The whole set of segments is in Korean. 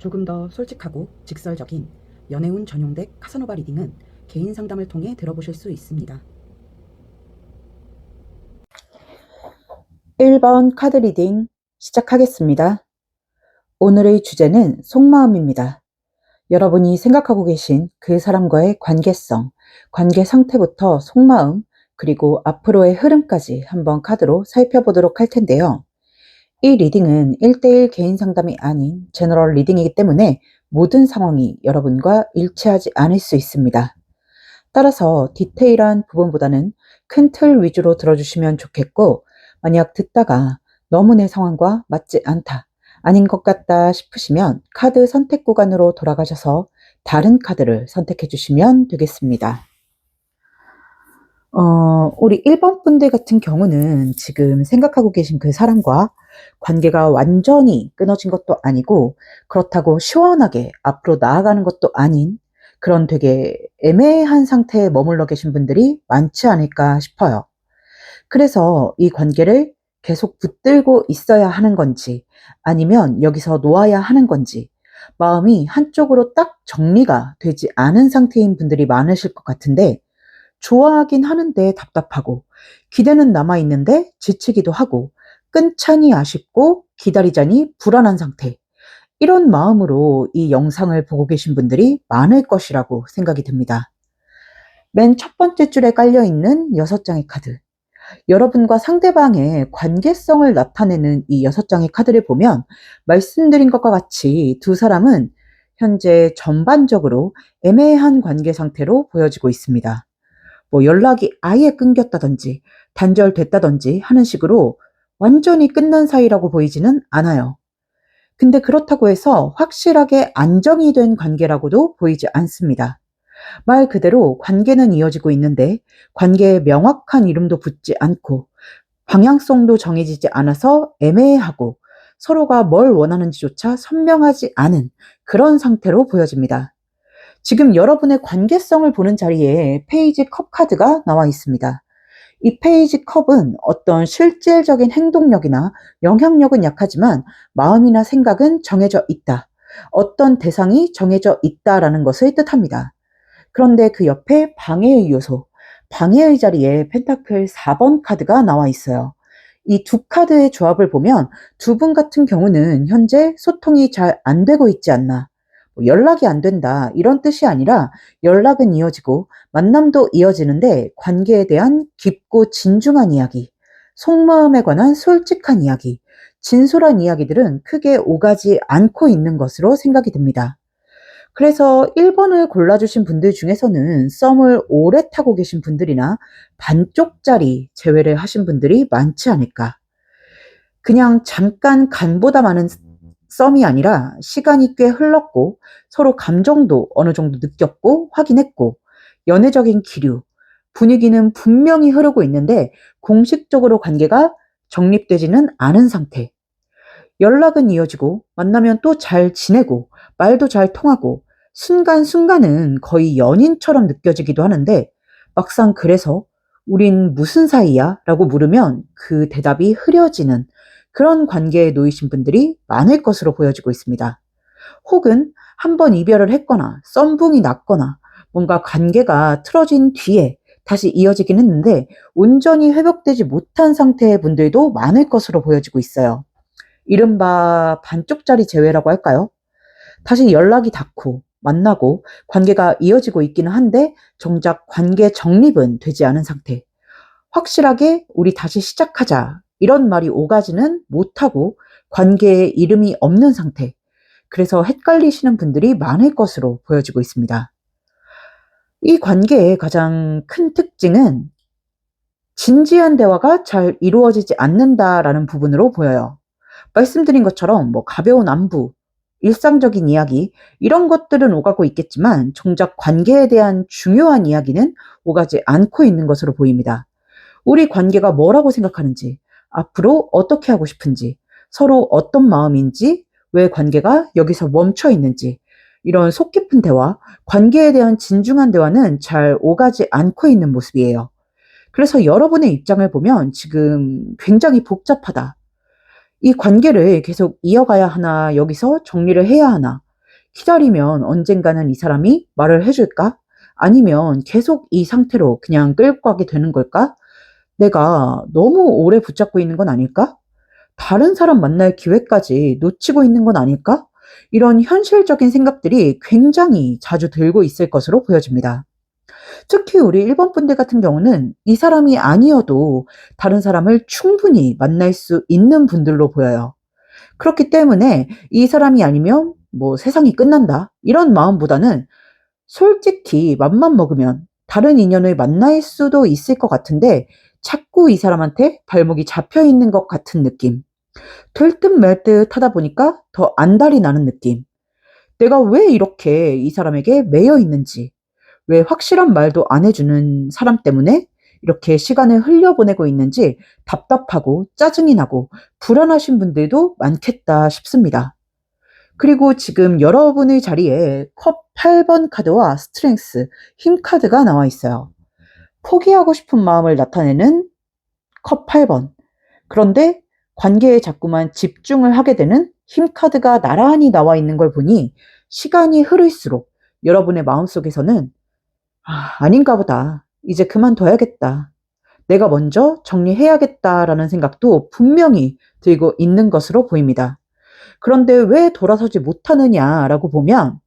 조금 더 솔직하고 직설적인 연애운 전용덱 카사노바 리딩은 개인 상담을 통해 들어보실 수 있습니다. 1번 카드 리딩 시작하겠습니다. 오늘의 주제는 속마음입니다. 여러분이 생각하고 계신 그 사람과의 관계성, 관계 상태부터 속마음, 그리고 앞으로의 흐름까지 한번 카드로 살펴보도록 할 텐데요. 이 리딩은 1대1 개인 상담이 아닌 제너럴 리딩이기 때문에 모든 상황이 여러분과 일치하지 않을 수 있습니다. 따라서 디테일한 부분보다는 큰 틀 위주로 들어주시면 좋겠고, 만약 듣다가 너무 내 상황과 맞지 않다, 아닌 것 같다 싶으시면 카드 선택 구간으로 돌아가셔서 다른 카드를 선택해 주시면 되겠습니다. 우리 1번 분들 같은 경우는 지금 생각하고 계신 그 사람과 관계가 완전히 끊어진 것도 아니고, 그렇다고 시원하게 앞으로 나아가는 것도 아닌 그런 되게 애매한 상태에 머물러 계신 분들이 많지 않을까 싶어요. 그래서 이 관계를 계속 붙들고 있어야 하는 건지, 아니면 여기서 놓아야 하는 건지, 마음이 한쪽으로 딱 정리가 되지 않은 상태인 분들이 많으실 것 같은데, 좋아하긴 하는데 답답하고, 기대는 남아있는데 지치기도 하고, 끈찬이 아쉽고 기다리자니 불안한 상태. 이런 마음으로 이 영상을 보고 계신 분들이 많을 것이라고 생각이 듭니다. 맨 첫 번째 줄에 깔려있는 6장의 카드. 여러분과 상대방의 관계성을 나타내는 이 6장의 카드를 보면 말씀드린 것과 같이 두 사람은 현재 전반적으로 애매한 관계 상태로 보여지고 있습니다. 연락이 아예 끊겼다든지 단절됐다든지 하는 식으로 완전히 끝난 사이라고 보이지는 않아요. 근데 그렇다고 해서 확실하게 안정이 된 관계라고도 보이지 않습니다. 말 그대로 관계는 이어지고 있는데 관계에 명확한 이름도 붙지 않고 방향성도 정해지지 않아서 애매하고 서로가 뭘 원하는지조차 선명하지 않은 그런 상태로 보여집니다. 지금 여러분의 관계성을 보는 자리에 페이지 컵 카드가 나와 있습니다. 이 페이지 컵은 어떤 실질적인 행동력이나 영향력은 약하지만 마음이나 생각은 정해져 있다. 어떤 대상이 정해져 있다라는 것을 뜻합니다. 그런데 그 옆에 방해의 요소, 방해의 자리에 펜타클 4번 카드가 나와 있어요. 이 두 카드의 조합을 보면 두 분 같은 경우는 현재 소통이 잘 안 되고 있지 않나. 연락이 안 된다 이런 뜻이 아니라 연락은 이어지고 만남도 이어지는데 관계에 대한 깊고 진중한 이야기, 속마음에 관한 솔직한 이야기, 진솔한 이야기들은 크게 오가지 않고 있는 것으로 생각이 듭니다. 그래서 1번을 골라주신 분들 중에서는 썸을 오래 타고 계신 분들이나 반쪽짜리 제외를 하신 분들이 많지 않을까. 그냥 잠깐 간보다 많은 썸이 아니라 시간이 꽤 흘렀고 서로 감정도 어느 정도 느꼈고 확인했고 연애적인 기류, 분위기는 분명히 흐르고 있는데 공식적으로 관계가 정립되지는 않은 상태. 연락은 이어지고 만나면 또 잘 지내고 말도 잘 통하고 순간순간은 거의 연인처럼 느껴지기도 하는데 막상 그래서 우린 무슨 사이야? 라고 물으면 그 대답이 흐려지는 그런 관계에 놓이신 분들이 많을 것으로 보여지고 있습니다. 혹은 한 번 이별을 했거나 썸붕이 났거나 뭔가 관계가 틀어진 뒤에 다시 이어지긴 했는데 온전히 회복되지 못한 상태의 분들도 많을 것으로 보여지고 있어요. 이른바 반쪽짜리 재회라고 할까요? 다시 연락이 닿고 만나고 관계가 이어지고 있기는 한데 정작 관계 정립은 되지 않은 상태. 확실하게 우리 다시 시작하자 이런 말이 오가지는 못하고 관계에 이름이 없는 상태. 그래서 헷갈리시는 분들이 많을 것으로 보여지고 있습니다. 이 관계의 가장 큰 특징은 진지한 대화가 잘 이루어지지 않는다라는 부분으로 보여요. 말씀드린 것처럼 가벼운 안부, 일상적인 이야기 이런 것들은 오가고 있겠지만 정작 관계에 대한 중요한 이야기는 오가지 않고 있는 것으로 보입니다. 우리 관계가 뭐라고 생각하는지, 앞으로 어떻게 하고 싶은지, 서로 어떤 마음인지, 왜 관계가 여기서 멈춰 있는지 이런 속 깊은 대화, 관계에 대한 진중한 대화는 잘 오가지 않고 있는 모습이에요. 그래서 여러분의 입장을 보면 지금 굉장히 복잡하다. 이 관계를 계속 이어가야 하나, 여기서 정리를 해야 하나, 기다리면 언젠가는 이 사람이 말을 해줄까? 아니면 계속 이 상태로 그냥 끌고 가게 되는 걸까? 내가 너무 오래 붙잡고 있는 건 아닐까? 다른 사람 만날 기회까지 놓치고 있는 건 아닐까? 이런 현실적인 생각들이 굉장히 자주 들고 있을 것으로 보여집니다. 특히 우리 일본 분들 같은 경우는 이 사람이 아니어도 다른 사람을 충분히 만날 수 있는 분들로 보여요. 그렇기 때문에 이 사람이 아니면 뭐 세상이 끝난다. 이런 마음보다는 솔직히 맘만 먹으면 다른 인연을 만날 수도 있을 것 같은데 자꾸 이 사람한테 발목이 잡혀 있는 것 같은 느낌. 될 듯 말 듯 하다 보니까 더 안달이 나는 느낌. 내가 왜 이렇게 이 사람에게 매여 있는지, 왜 확실한 말도 안 해주는 사람 때문에 이렇게 시간을 흘려보내고 있는지 답답하고 짜증이 나고 불안하신 분들도 많겠다 싶습니다. 그리고 지금 여러분의 자리에 컵 8번 카드와 스트렝스, 힘 카드가 나와 있어요. 포기하고 싶은 마음을 나타내는 컵 8번. 그런데 관계에 자꾸만 집중을 하게 되는 힘 카드가 나란히 나와 있는 걸 보니 시간이 흐를수록 여러분의 마음속에서는 아닌가 보다. 이제 그만둬야겠다. 내가 먼저 정리해야겠다라는 생각도 분명히 들고 있는 것으로 보입니다. 그런데 왜 돌아서지 못하느냐라고 보면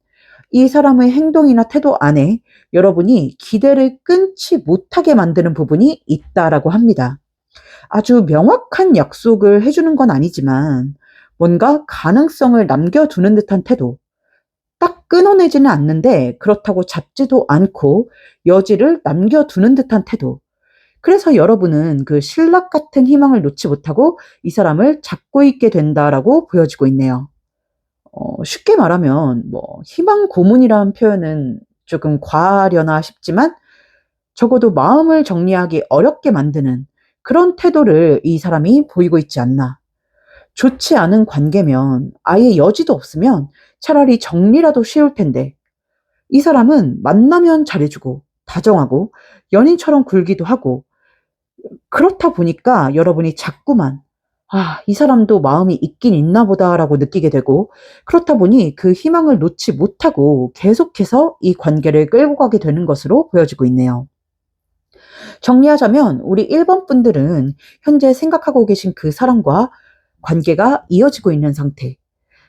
이 사람의 행동이나 태도 안에 여러분이 기대를 끊지 못하게 만드는 부분이 있다라고 합니다. 아주 명확한 약속을 해주는 건 아니지만 뭔가 가능성을 남겨두는 듯한 태도, 딱 끊어내지는 않는데 그렇다고 잡지도 않고 여지를 남겨두는 듯한 태도. 그래서 여러분은 그 신락 같은 희망을 놓지 못하고 이 사람을 잡고 있게 된다라고 보여지고 있네요. 쉽게 말하면 뭐 희망 고문이라는 표현은 조금 과하려나 싶지만 적어도 마음을 정리하기 어렵게 만드는 그런 태도를 이 사람이 보이고 있지 않나. 좋지 않은 관계면 아예 여지도 없으면 차라리 정리라도 쉬울 텐데 이 사람은 만나면 잘해주고 다정하고 연인처럼 굴기도 하고 그렇다 보니까 여러분이 자꾸만 이 사람도 마음이 있긴 있나 보다라고 느끼게 되고 그렇다 보니 그 희망을 놓지 못하고 계속해서 이 관계를 끌고 가게 되는 것으로 보여지고 있네요. 정리하자면 우리 1번 분들은 현재 생각하고 계신 그 사람과 관계가 이어지고 있는 상태.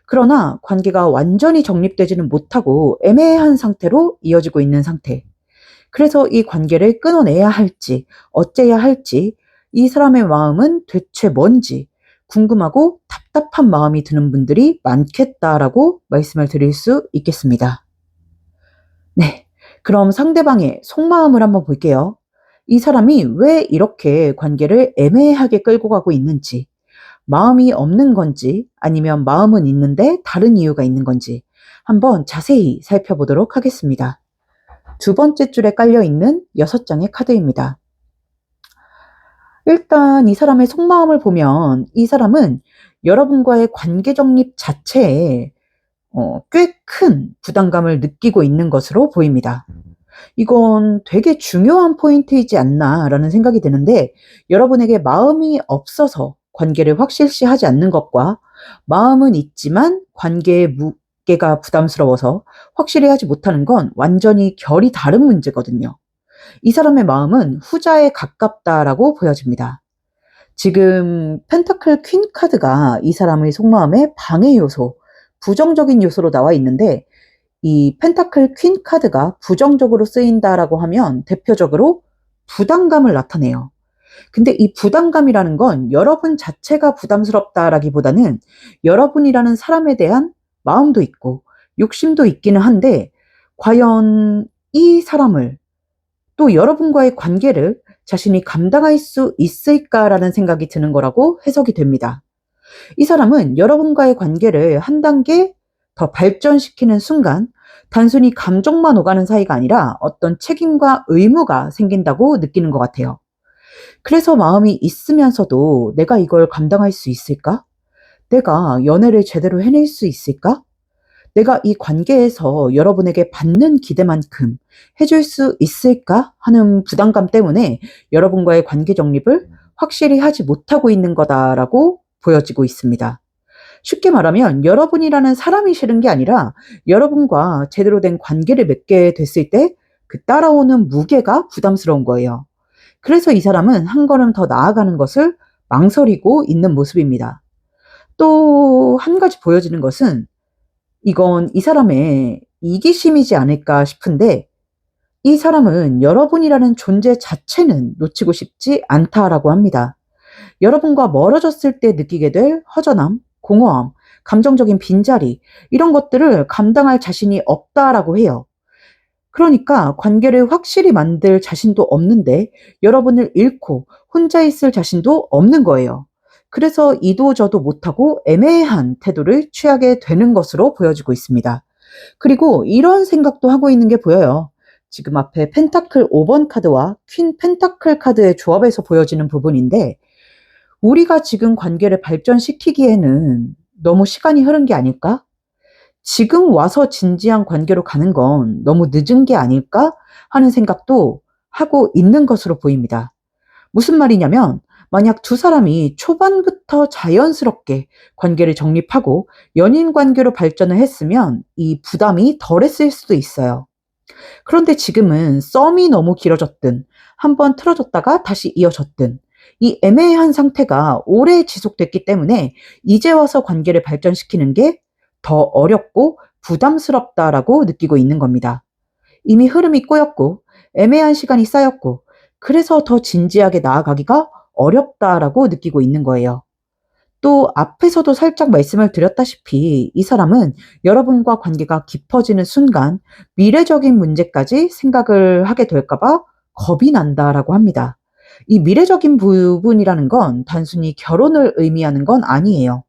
그러나 관계가 완전히 정립되지는 못하고 애매한 상태로 이어지고 있는 상태. 그래서 이 관계를 끊어내야 할지, 어째야 할지, 이 사람의 마음은 대체 뭔지 궁금하고 답답한 마음이 드는 분들이 많겠다라고 말씀을 드릴 수 있겠습니다. 네. 그럼 상대방의 속마음을 한번 볼게요. 이 사람이 왜 이렇게 관계를 애매하게 끌고 가고 있는지, 마음이 없는 건지, 아니면 마음은 있는데 다른 이유가 있는 건지 한번 자세히 살펴보도록 하겠습니다. 두 번째 줄에 깔려 있는 6장의 카드입니다. 일단 이 사람의 속마음을 보면 이 사람은 여러분과의 관계 정립 자체에 꽤 큰 부담감을 느끼고 있는 것으로 보입니다. 이건 되게 중요한 포인트이지 않나라는 생각이 드는데 여러분에게 마음이 없어서 관계를 확실시하지 않는 것과 마음은 있지만 관계의 무게가 부담스러워서 확실히 하지 못하는 건 완전히 결이 다른 문제거든요. 이 사람의 마음은 후자에 가깝다라고 보여집니다. 지금 펜타클 퀸 카드가 이 사람의 속마음의 방해 요소, 부정적인 요소로 나와 있는데 이 펜타클 퀸 카드가 부정적으로 쓰인다라고 하면 대표적으로 부담감을 나타내요. 근데 이 부담감이라는 건 여러분 자체가 부담스럽다라기보다는 여러분이라는 사람에 대한 마음도 있고 욕심도 있기는 한데 과연 이 사람을 또 여러분과의 관계를 자신이 감당할 수 있을까라는 생각이 드는 거라고 해석이 됩니다. 이 사람은 여러분과의 관계를 한 단계 더 발전시키는 순간 단순히 감정만 오가는 사이가 아니라 어떤 책임과 의무가 생긴다고 느끼는 것 같아요. 그래서 마음이 있으면서도 내가 이걸 감당할 수 있을까? 내가 연애를 제대로 해낼 수 있을까? 내가 이 관계에서 여러분에게 받는 기대만큼 해줄 수 있을까 하는 부담감 때문에 여러분과의 관계 정립을 확실히 하지 못하고 있는 거다라고 보여지고 있습니다. 쉽게 말하면 여러분이라는 사람이 싫은 게 아니라 여러분과 제대로 된 관계를 맺게 됐을 때 그 따라오는 무게가 부담스러운 거예요. 그래서 이 사람은 한 걸음 더 나아가는 것을 망설이고 있는 모습입니다. 또 한 가지 보여지는 것은 이건 이 사람의 이기심이지 않을까 싶은데, 이 사람은 여러분이라는 존재 자체는 놓치고 싶지 않다라고 합니다. 여러분과 멀어졌을 때 느끼게 될 허전함, 공허함, 감정적인 빈자리, 이런 것들을 감당할 자신이 없다라고 해요. 그러니까 관계를 확실히 만들 자신도 없는데 여러분을 잃고 혼자 있을 자신도 없는 거예요. 그래서 이도저도 못하고 애매한 태도를 취하게 되는 것으로 보여지고 있습니다. 그리고 이런 생각도 하고 있는 게 보여요. 지금 앞에 펜타클 5번 카드와 퀸 펜타클 카드의 조합에서 보여지는 부분인데, 우리가 지금 관계를 발전시키기에는 너무 시간이 흐른 게 아닐까? 지금 와서 진지한 관계로 가는 건 너무 늦은 게 아닐까 하는 생각도 하고 있는 것으로 보입니다. 무슨 말이냐면, 만약 두 사람이 초반부터 자연스럽게 관계를 정립하고 연인 관계로 발전을 했으면 이 부담이 덜했을 수도 있어요. 그런데 지금은 썸이 너무 길어졌든 한번 틀어졌다가 다시 이어졌든 이 애매한 상태가 오래 지속됐기 때문에 이제 와서 관계를 발전시키는 게 더 어렵고 부담스럽다라고 느끼고 있는 겁니다. 이미 흐름이 꼬였고 애매한 시간이 쌓였고 그래서 더 진지하게 나아가기가 어렵다라고 느끼고 있는 거예요. 또 앞에서도 살짝 말씀을 드렸다시피 이 사람은 여러분과 관계가 깊어지는 순간 미래적인 문제까지 생각을 하게 될까봐 겁이 난다라고 합니다. 이 미래적인 부분이라는 건 단순히 결혼을 의미하는 건 아니에요.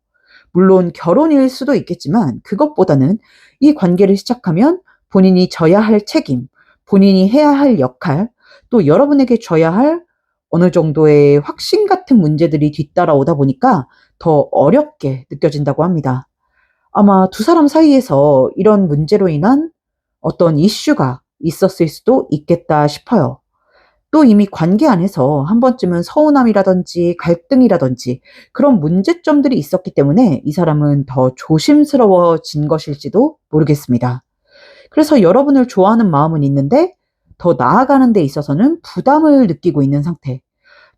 물론 결혼일 수도 있겠지만 그것보다는 이 관계를 시작하면 본인이 져야 할 책임, 본인이 해야 할 역할, 또 여러분에게 줘야 할 어느 정도의 확신 같은 문제들이 뒤따라오다 보니까 더 어렵게 느껴진다고 합니다. 아마 두 사람 사이에서 이런 문제로 인한 어떤 이슈가 있었을 수도 있겠다 싶어요. 또 이미 관계 안에서 한 번쯤은 서운함이라든지 갈등이라든지 그런 문제점들이 있었기 때문에 이 사람은 더 조심스러워진 것일지도 모르겠습니다. 그래서 여러분을 좋아하는 마음은 있는데 더 나아가는 데 있어서는 부담을 느끼고 있는 상태.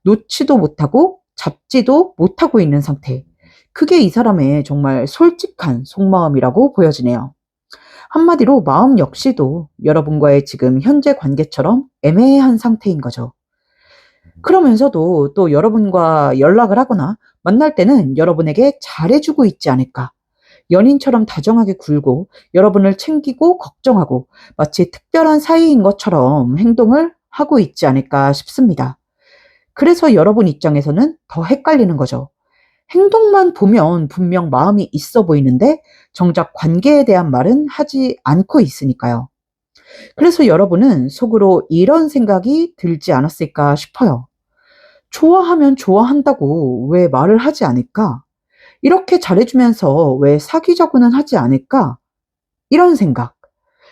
놓지도 못하고 잡지도 못하고 있는 상태. 그게 이 사람의 정말 솔직한 속마음이라고 보여지네요. 한마디로 마음 역시도 여러분과의 지금 현재 관계처럼 애매한 상태인 거죠. 그러면서도 또 여러분과 연락을 하거나 만날 때는 여러분에게 잘해주고 있지 않을까. 연인처럼 다정하게 굴고 여러분을 챙기고 걱정하고 마치 특별한 사이인 것처럼 행동을 하고 있지 않을까 싶습니다. 그래서 여러분 입장에서는 더 헷갈리는 거죠. 행동만 보면 분명 마음이 있어 보이는데 정작 관계에 대한 말은 하지 않고 있으니까요. 그래서 여러분은 속으로 이런 생각이 들지 않았을까 싶어요. 좋아하면 좋아한다고 왜 말을 하지 않을까? 이렇게 잘해주면서 왜 사귀자고는 하지 않을까? 이런 생각.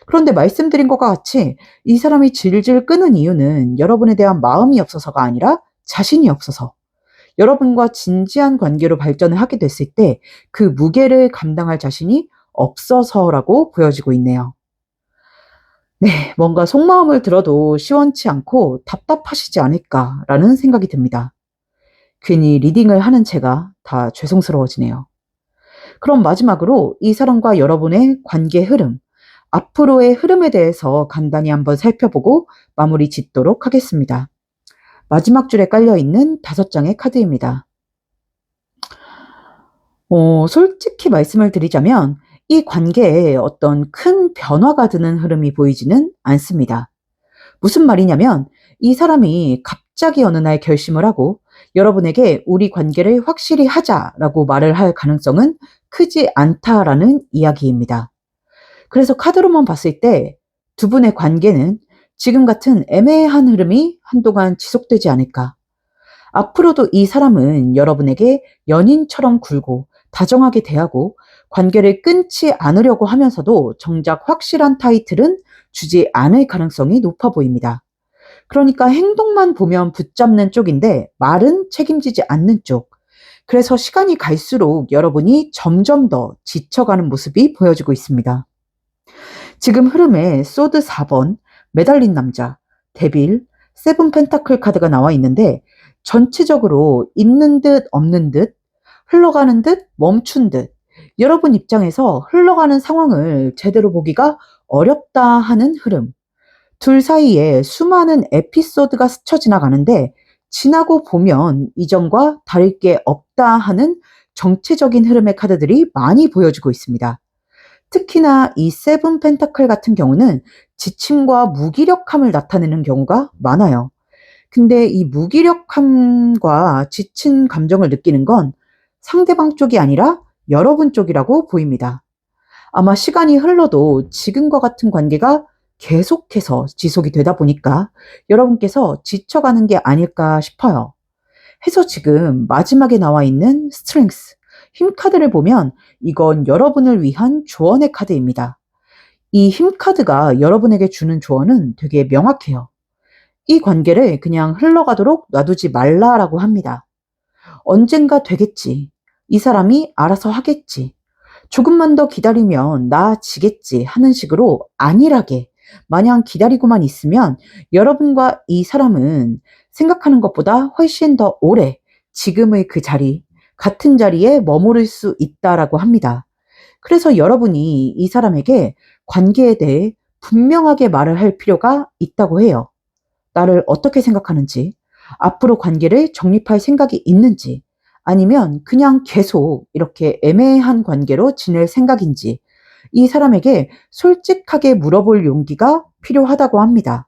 그런데 말씀드린 것과 같이 이 사람이 질질 끄는 이유는 여러분에 대한 마음이 없어서가 아니라 자신이 없어서, 여러분과 진지한 관계로 발전을 하게 됐을 때 그 무게를 감당할 자신이 없어서라고 보여지고 있네요. 네, 뭔가 속마음을 들어도 시원치 않고 답답하시지 않을까라는 생각이 듭니다. 괜히 리딩을 하는 제가 다 죄송스러워지네요. 그럼 마지막으로 이 사람과 여러분의 관계 흐름, 앞으로의 흐름에 대해서 간단히 한번 살펴보고 마무리 짓도록 하겠습니다. 마지막 줄에 깔려있는 5장의 카드입니다. 솔직히 말씀을 드리자면 이 관계에 어떤 큰 변화가 드는 흐름이 보이지는 않습니다. 무슨 말이냐면 이 사람이 갑자기 어느 날 결심을 하고 여러분에게 우리 관계를 확실히 하자라고 말을 할 가능성은 크지 않다라는 이야기입니다. 그래서 카드로만 봤을 때 두 분의 관계는 지금 같은 애매한 흐름이 한동안 지속되지 않을까. 앞으로도 이 사람은 여러분에게 연인처럼 굴고 다정하게 대하고 관계를 끊지 않으려고 하면서도 정작 확실한 타이틀은 주지 않을 가능성이 높아 보입니다. 그러니까 행동만 보면 붙잡는 쪽인데 말은 책임지지 않는 쪽. 그래서 시간이 갈수록 여러분이 점점 더 지쳐가는 모습이 보여지고 있습니다. 지금 흐름에 소드 4번, 매달린 남자, 데빌, 세븐 펜타클 카드가 나와 있는데 전체적으로 있는 듯 없는 듯, 흘러가는 듯 멈춘 듯, 여러분 입장에서 흘러가는 상황을 제대로 보기가 어렵다 하는 흐름. 둘 사이에 수많은 에피소드가 스쳐 지나가는데 지나고 보면 이전과 다를 게 없다 하는 정체적인 흐름의 카드들이 많이 보여지고 있습니다. 특히나 이 세븐 펜타클 같은 경우는 지침과 무기력함을 나타내는 경우가 많아요. 근데 이 무기력함과 지친 감정을 느끼는 건 상대방 쪽이 아니라 여러분 쪽이라고 보입니다. 아마 시간이 흘러도 지금과 같은 관계가 계속해서 지속이 되다 보니까 여러분께서 지쳐가는 게 아닐까 싶어요. 해서 지금 마지막에 나와 있는 스트렝스, 힘 카드를 보면 이건 여러분을 위한 조언의 카드입니다. 이 힘 카드가 여러분에게 주는 조언은 되게 명확해요. 이 관계를 그냥 흘러가도록 놔두지 말라라고 합니다. 언젠가 되겠지. 이 사람이 알아서 하겠지. 조금만 더 기다리면 나아지겠지 하는 식으로 안일하게 마냥 기다리고만 있으면 여러분과 이 사람은 생각하는 것보다 훨씬 더 오래 지금의 그 자리, 같은 자리에 머무를 수 있다라고 합니다. 그래서 여러분이 이 사람에게 관계에 대해 분명하게 말을 할 필요가 있다고 해요. 나를 어떻게 생각하는지, 앞으로 관계를 정립할 생각이 있는지, 아니면 그냥 계속 이렇게 애매한 관계로 지낼 생각인지, 이 사람에게 솔직하게 물어볼 용기가 필요하다고 합니다.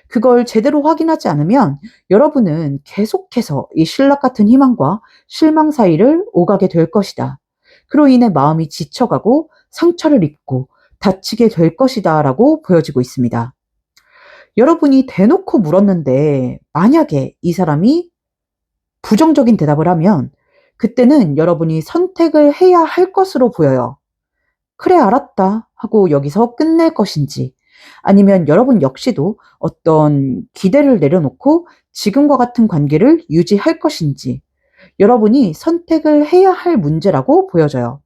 그걸 제대로 확인하지 않으면 여러분은 계속해서 이 신락 같은 희망과 실망 사이를 오가게 될 것이다. 그로 인해 마음이 지쳐가고 상처를 입고 다치게 될 것이다 라고 보여지고 있습니다. 여러분이 대놓고 물었는데 만약에 이 사람이 부정적인 대답을 하면 그때는 여러분이 선택을 해야 할 것으로 보여요. 그래, 알았다 하고 여기서 끝낼 것인지, 아니면 여러분 역시도 어떤 기대를 내려놓고 지금과 같은 관계를 유지할 것인지, 여러분이 선택을 해야 할 문제라고 보여져요.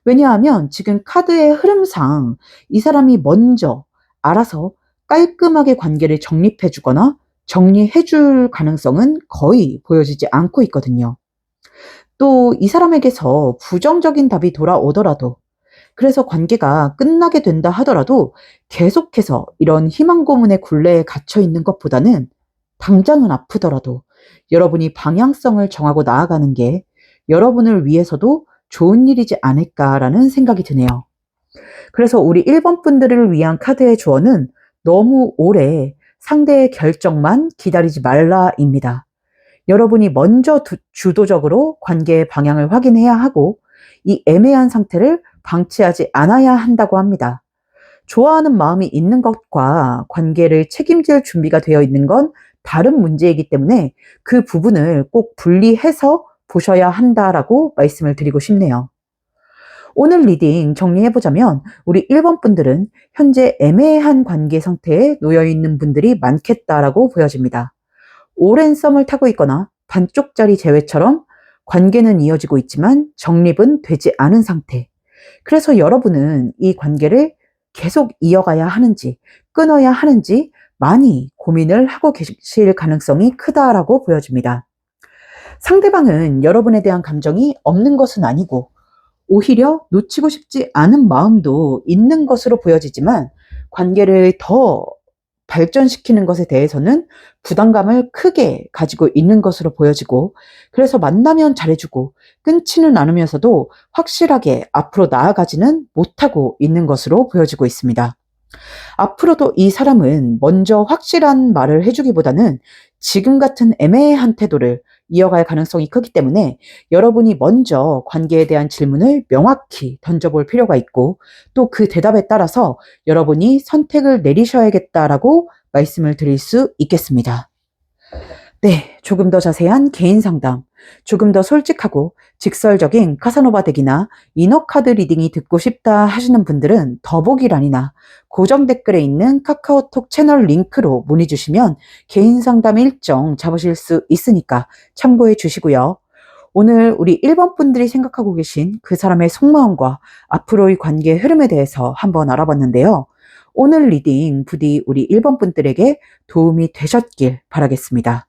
왜냐하면 지금 카드의 흐름상 이 사람이 먼저 알아서 깔끔하게 관계를 정립해 주거나 정리해 줄 가능성은 거의 보여지지 않고 있거든요. 또 이 사람에게서 부정적인 답이 돌아오더라도, 그래서 관계가 끝나게 된다 하더라도 계속해서 이런 희망 고문의 굴레에 갇혀 있는 것보다는 당장은 아프더라도 여러분이 방향성을 정하고 나아가는 게 여러분을 위해서도 좋은 일이지 않을까라는 생각이 드네요. 그래서 우리 1번 분들을 위한 카드의 조언은 너무 오래 상대의 결정만 기다리지 말라입니다. 여러분이 먼저 주도적으로 관계의 방향을 확인해야 하고 이 애매한 상태를 방치하지 않아야 한다고 합니다. 좋아하는 마음이 있는 것과 관계를 책임질 준비가 되어 있는 건 다른 문제이기 때문에 그 부분을 꼭 분리해서 보셔야 한다라고 말씀을 드리고 싶네요. 오늘 리딩 정리해보자면 우리 1번 분들은 현재 애매한 관계 상태에 놓여 있는 분들이 많겠다라고 보여집니다. 오랜 썸을 타고 있거나 반쪽짜리 재회처럼 관계는 이어지고 있지만 정립은 되지 않은 상태. 그래서 여러분은 이 관계를 계속 이어가야 하는지 끊어야 하는지 많이 고민을 하고 계실 가능성이 크다라고 보여집니다. 상대방은 여러분에 대한 감정이 없는 것은 아니고 오히려 놓치고 싶지 않은 마음도 있는 것으로 보여지지만 관계를 더 발전시키는 것에 대해서는 부담감을 크게 가지고 있는 것으로 보여지고, 그래서 만나면 잘해주고 끊지는 않으면서도 확실하게 앞으로 나아가지는 못하고 있는 것으로 보여지고 있습니다. 앞으로도 이 사람은 먼저 확실한 말을 해주기보다는 지금 같은 애매한 태도를 이어갈 가능성이 크기 때문에 여러분이 먼저 관계에 대한 질문을 명확히 던져볼 필요가 있고, 또 그 대답에 따라서 여러분이 선택을 내리셔야겠다라고 말씀을 드릴 수 있겠습니다. 네, 조금 더 자세한 개인 상담, 조금 더 솔직하고 직설적인 카사노바 덱이나 이너카드 리딩이 듣고 싶다 하시는 분들은 더보기란이나 고정 댓글에 있는 카카오톡 채널 링크로 문의 주시면 개인 상담 일정 잡으실 수 있으니까 참고해 주시고요. 오늘 우리 1번 분들이 생각하고 계신 그 사람의 속마음과 앞으로의 관계의 흐름에 대해서 한번 알아봤는데요. 오늘 리딩 부디 우리 1번 분들에게 도움이 되셨길 바라겠습니다.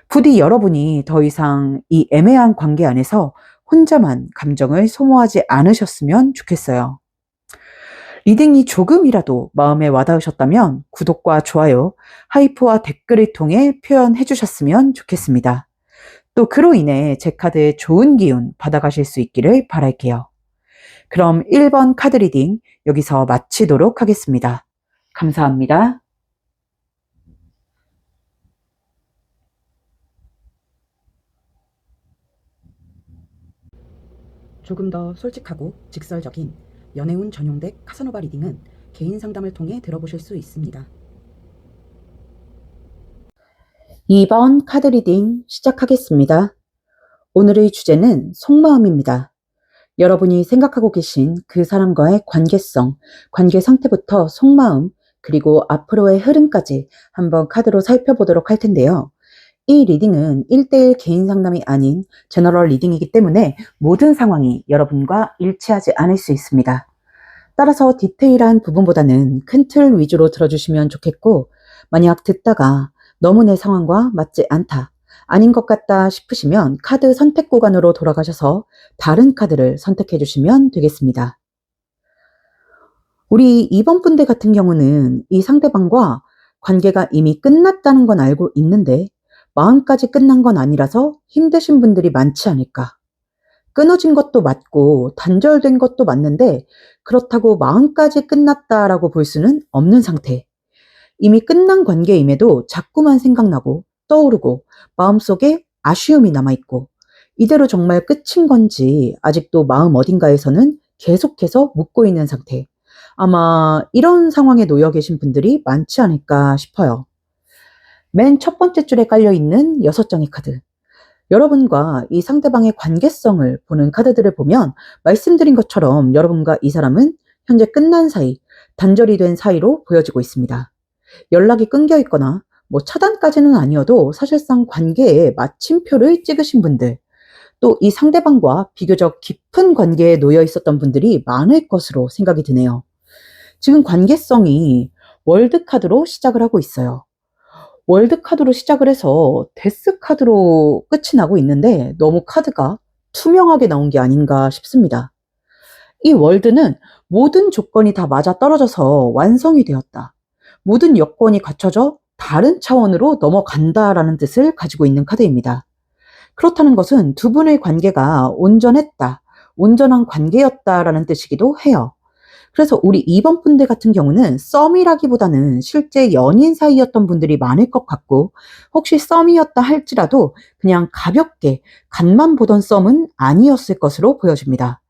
부디 여러분이 더 이상 이 애매한 관계 안에서 혼자만 감정을 소모하지 않으셨으면 좋겠어요. 리딩이 조금이라도 마음에 와닿으셨다면 구독과 좋아요, 하이프와 댓글을 통해 표현해 주셨으면 좋겠습니다. 또 그로 인해 제 카드의 좋은 기운 받아가실 수 있기를 바랄게요. 그럼 1번 카드 리딩 여기서 마치도록 하겠습니다. 감사합니다. 조금 더 솔직하고 직설적인 연애운 전용 덱 카사노바 리딩은 개인 상담을 통해 들어보실 수 있습니다. 2번 카드 리딩 시작하겠습니다. 오늘의 주제는 속마음입니다. 여러분이 생각하고 계신 그 사람과의 관계성, 관계 상태부터 속마음, 그리고 앞으로의 흐름까지 한번 카드로 살펴보도록 할 텐데요. 이 리딩은 1대1 개인 상담이 아닌 제너럴 리딩이기 때문에 모든 상황이 여러분과 일치하지 않을 수 있습니다. 따라서 디테일한 부분보다는 큰 틀 위주로 들어주시면 좋겠고, 만약 듣다가 너무 내 상황과 맞지 않다, 아닌 것 같다 싶으시면 카드 선택 구간으로 돌아가셔서 다른 카드를 선택해 주시면 되겠습니다. 우리 2번 분들 같은 경우는 이 상대방과 관계가 이미 끝났다는 건 알고 있는데 마음까지 끝난 건 아니라서 힘드신 분들이 많지 않을까. 끊어진 것도 맞고 단절된 것도 맞는데 그렇다고 마음까지 끝났다라고 볼 수는 없는 상태. 이미 끝난 관계임에도 자꾸만 생각나고 떠오르고 마음속에 아쉬움이 남아있고 이대로 정말 끝인 건지 아직도 마음 어딘가에서는 계속해서 묻고 있는 상태. 아마 이런 상황에 놓여 계신 분들이 많지 않을까 싶어요. 맨 첫 번째 줄에 깔려있는 6장의 카드. 여러분과 이 상대방의 관계성을 보는 카드들을 보면 말씀드린 것처럼 여러분과 이 사람은 현재 끝난 사이, 단절이 된 사이로 보여지고 있습니다. 연락이 끊겨 있거나 차단까지는 아니어도 사실상 관계에 마침표를 찍으신 분들, 또 이 상대방과 비교적 깊은 관계에 놓여 있었던 분들이 많을 것으로 생각이 드네요. 지금 관계성이 월드 카드로 시작을 하고 있어요. 월드 카드로 시작을 해서 데스 카드로 끝이 나고 있는데 너무 카드가 투명하게 나온 게 아닌가 싶습니다. 이 월드는 모든 조건이 다 맞아 떨어져서 완성이 되었다. 모든 여건이 갖춰져 다른 차원으로 넘어간다라는 뜻을 가지고 있는 카드입니다. 그렇다는 것은 두 분의 관계가 온전했다, 온전한 관계였다라는 뜻이기도 해요. 그래서 우리 2번 분들 같은 경우는 썸이라기보다는 실제 연인 사이였던 분들이 많을 것 같고, 혹시 썸이었다 할지라도 그냥 가볍게 간만 보던 썸은 아니었을 것으로 보여집니다.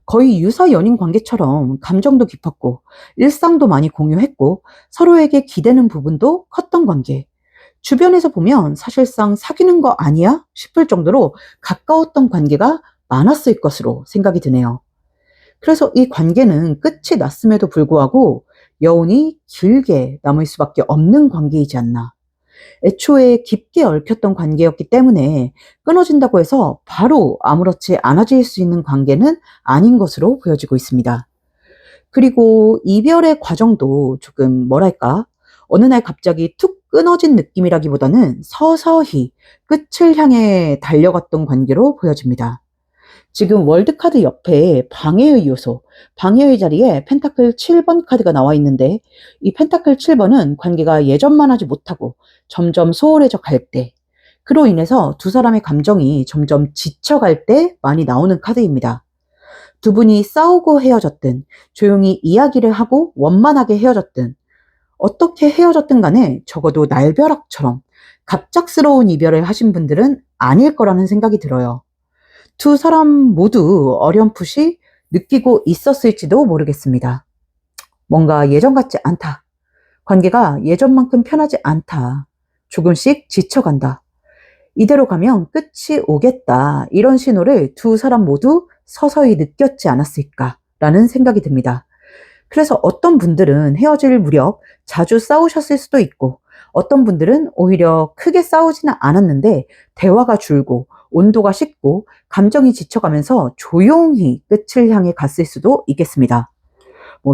거의 유사 연인 관계처럼 감정도 깊었고 일상도 많이 공유했고 서로에게 기대는 부분도 컸던 관계. 주변에서 보면 사실상 사귀는 거 아니야? 싶을 정도로 가까웠던 관계가 많았을 것으로 생각이 드네요. 그래서 이 관계는 끝이 났음에도 불구하고 여운이 길게 남을 수밖에 없는 관계이지 않나. 애초에 깊게 얽혔던 관계였기 때문에 끊어진다고 해서 바로 아무렇지 않아질 수 있는 관계는 아닌 것으로 보여지고 있습니다. 그리고 이별의 과정도 조금 뭐랄까, 어느 날 갑자기 툭 끊어진 느낌이라기보다는 서서히 끝을 향해 달려갔던 관계로 보여집니다. 지금 월드카드 옆에 방해의 요소, 방해의 자리에 펜타클 7번 카드가 나와 있는데 이 펜타클 7번은 관계가 예전만 하지 못하고 점점 소홀해져 갈 때, 그로 인해서 두 사람의 감정이 점점 지쳐갈 때 많이 나오는 카드입니다. 두 분이 싸우고 헤어졌든 조용히 이야기를 하고 원만하게 헤어졌든 어떻게 헤어졌든 간에 적어도 날벼락처럼 갑작스러운 이별을 하신 분들은 아닐 거라는 생각이 들어요. 두 사람 모두 어렴풋이 느끼고 있었을지도 모르겠습니다. 뭔가 예전 같지 않다. 관계가 예전만큼 편하지 않다. 조금씩 지쳐간다. 이대로 가면 끝이 오겠다. 이런 신호를 두 사람 모두 서서히 느꼈지 않았을까라는 생각이 듭니다. 그래서 어떤 분들은 헤어질 무렵 자주 싸우셨을 수도 있고 어떤 분들은 오히려 크게 싸우지는 않았는데 대화가 줄고 온도가 식고 감정이 지쳐가면서 조용히 끝을 향해 갔을 수도 있겠습니다.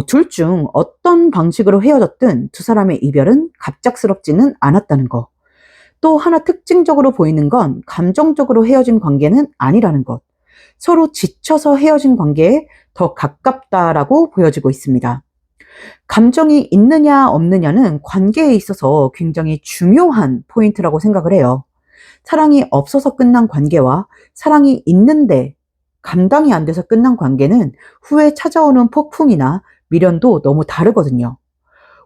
둘 중 어떤 방식으로 헤어졌든 두 사람의 이별은 갑작스럽지는 않았다는 거. 또 하나 특징적으로 보이는 건 감정적으로 헤어진 관계는 아니라는 것. 서로 지쳐서 헤어진 관계에 더 가깝다라고 보여지고 있습니다. 감정이 있느냐 없느냐는 관계에 있어서 굉장히 중요한 포인트라고 생각을 해요. 사랑이 없어서 끝난 관계와 사랑이 있는데 감당이 안 돼서 끝난 관계는 후에 찾아오는 폭풍이나 미련도 너무 다르거든요.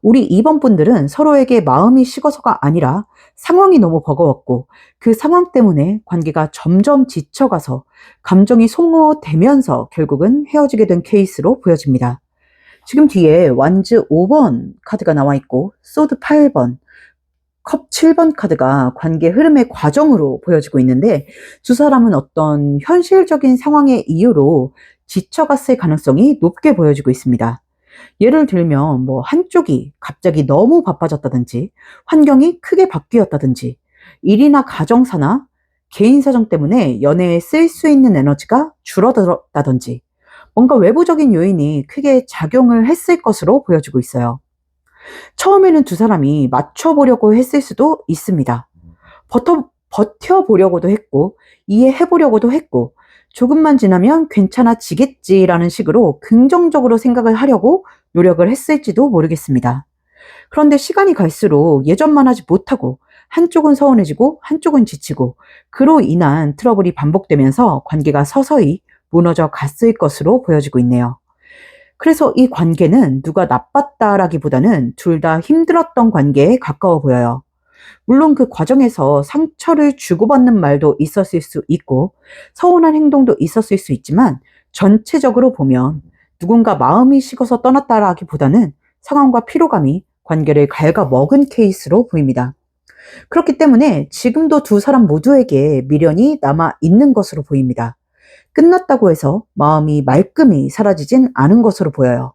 우리 2번 분들은 서로에게 마음이 식어서가 아니라 상황이 너무 버거웠고 그 상황 때문에 관계가 점점 지쳐가서 감정이 소모되면서 결국은 헤어지게 된 케이스로 보여집니다. 지금 뒤에 완즈 5번 카드가 나와 있고 소드 8번, 컵 7번 카드가 관계 흐름의 과정으로 보여지고 있는데 두 사람은 어떤 현실적인 상황의 이유로 지쳐갔을 가능성이 높게 보여지고 있습니다. 예를 들면 한쪽이 갑자기 너무 바빠졌다든지 환경이 크게 바뀌었다든지 일이나 가정사나 개인 사정 때문에 연애에 쓸 수 있는 에너지가 줄어들었다든지 뭔가 외부적인 요인이 크게 작용을 했을 것으로 보여지고 있어요. 처음에는 두 사람이 맞춰보려고 했을 수도 있습니다. 버텨보려고도 했고 이해해보려고도 했고 조금만 지나면 괜찮아지겠지라는 식으로 긍정적으로 생각을 하려고 노력을 했을지도 모르겠습니다. 그런데 시간이 갈수록 예전만 하지 못하고 한쪽은 서운해지고 한쪽은 지치고 그로 인한 트러블이 반복되면서 관계가 서서히 무너져 갔을 것으로 보여지고 있네요. 그래서 이 관계는 누가 나빴다라기보다는 둘 다 힘들었던 관계에 가까워 보여요. 물론 그 과정에서 상처를 주고받는 말도 있었을 수 있고 서운한 행동도 있었을 수 있지만 전체적으로 보면 누군가 마음이 식어서 떠났다라기보다는 상황과 피로감이 관계를 갉아먹은 케이스로 보입니다. 그렇기 때문에 지금도 두 사람 모두에게 미련이 남아 있는 것으로 보입니다. 끝났다고 해서 마음이 말끔히 사라지진 않은 것으로 보여요.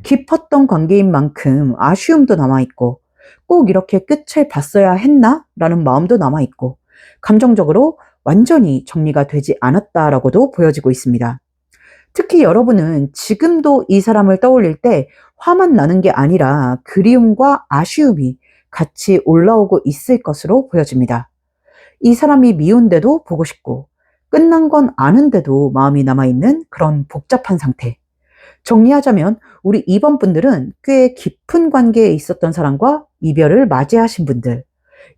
깊었던 관계인 만큼 아쉬움도 남아있고 꼭 이렇게 끝을 봤어야 했나? 라는 마음도 남아있고 감정적으로 완전히 정리가 되지 않았다라고도 보여지고 있습니다. 특히 여러분은 지금도 이 사람을 떠올릴 때 화만 나는 게 아니라 그리움과 아쉬움이 같이 올라오고 있을 것으로 보여집니다. 이 사람이 미운데도 보고 싶고 끝난 건 아는데도 마음이 남아있는 그런 복잡한 상태. 정리하자면 우리 2번 분들은 꽤 깊은 관계에 있었던 사람과 이별을 맞이하신 분들.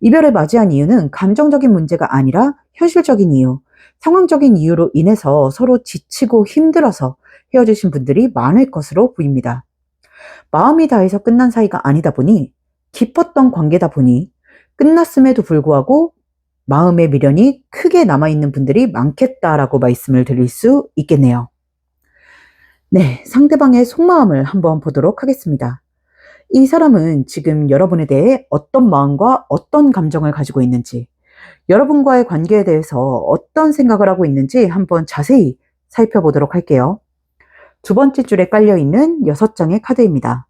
이별을 맞이한 이유는 감정적인 문제가 아니라 현실적인 이유, 상황적인 이유로 인해서 서로 지치고 힘들어서 헤어지신 분들이 많을 것으로 보입니다. 마음이 다해서 끝난 사이가 아니다 보니 깊었던 관계다 보니 끝났음에도 불구하고 마음의 미련이 크게 남아있는 분들이 많겠다라고 말씀을 드릴 수 있겠네요. 네, 상대방의 속마음을 한번 보도록 하겠습니다. 이 사람은 지금 여러분에 대해 어떤 마음과 어떤 감정을 가지고 있는지, 여러분과의 관계에 대해서 어떤 생각을 하고 있는지 한번 자세히 살펴보도록 할게요. 두 번째 줄에 깔려있는 6장의 카드입니다.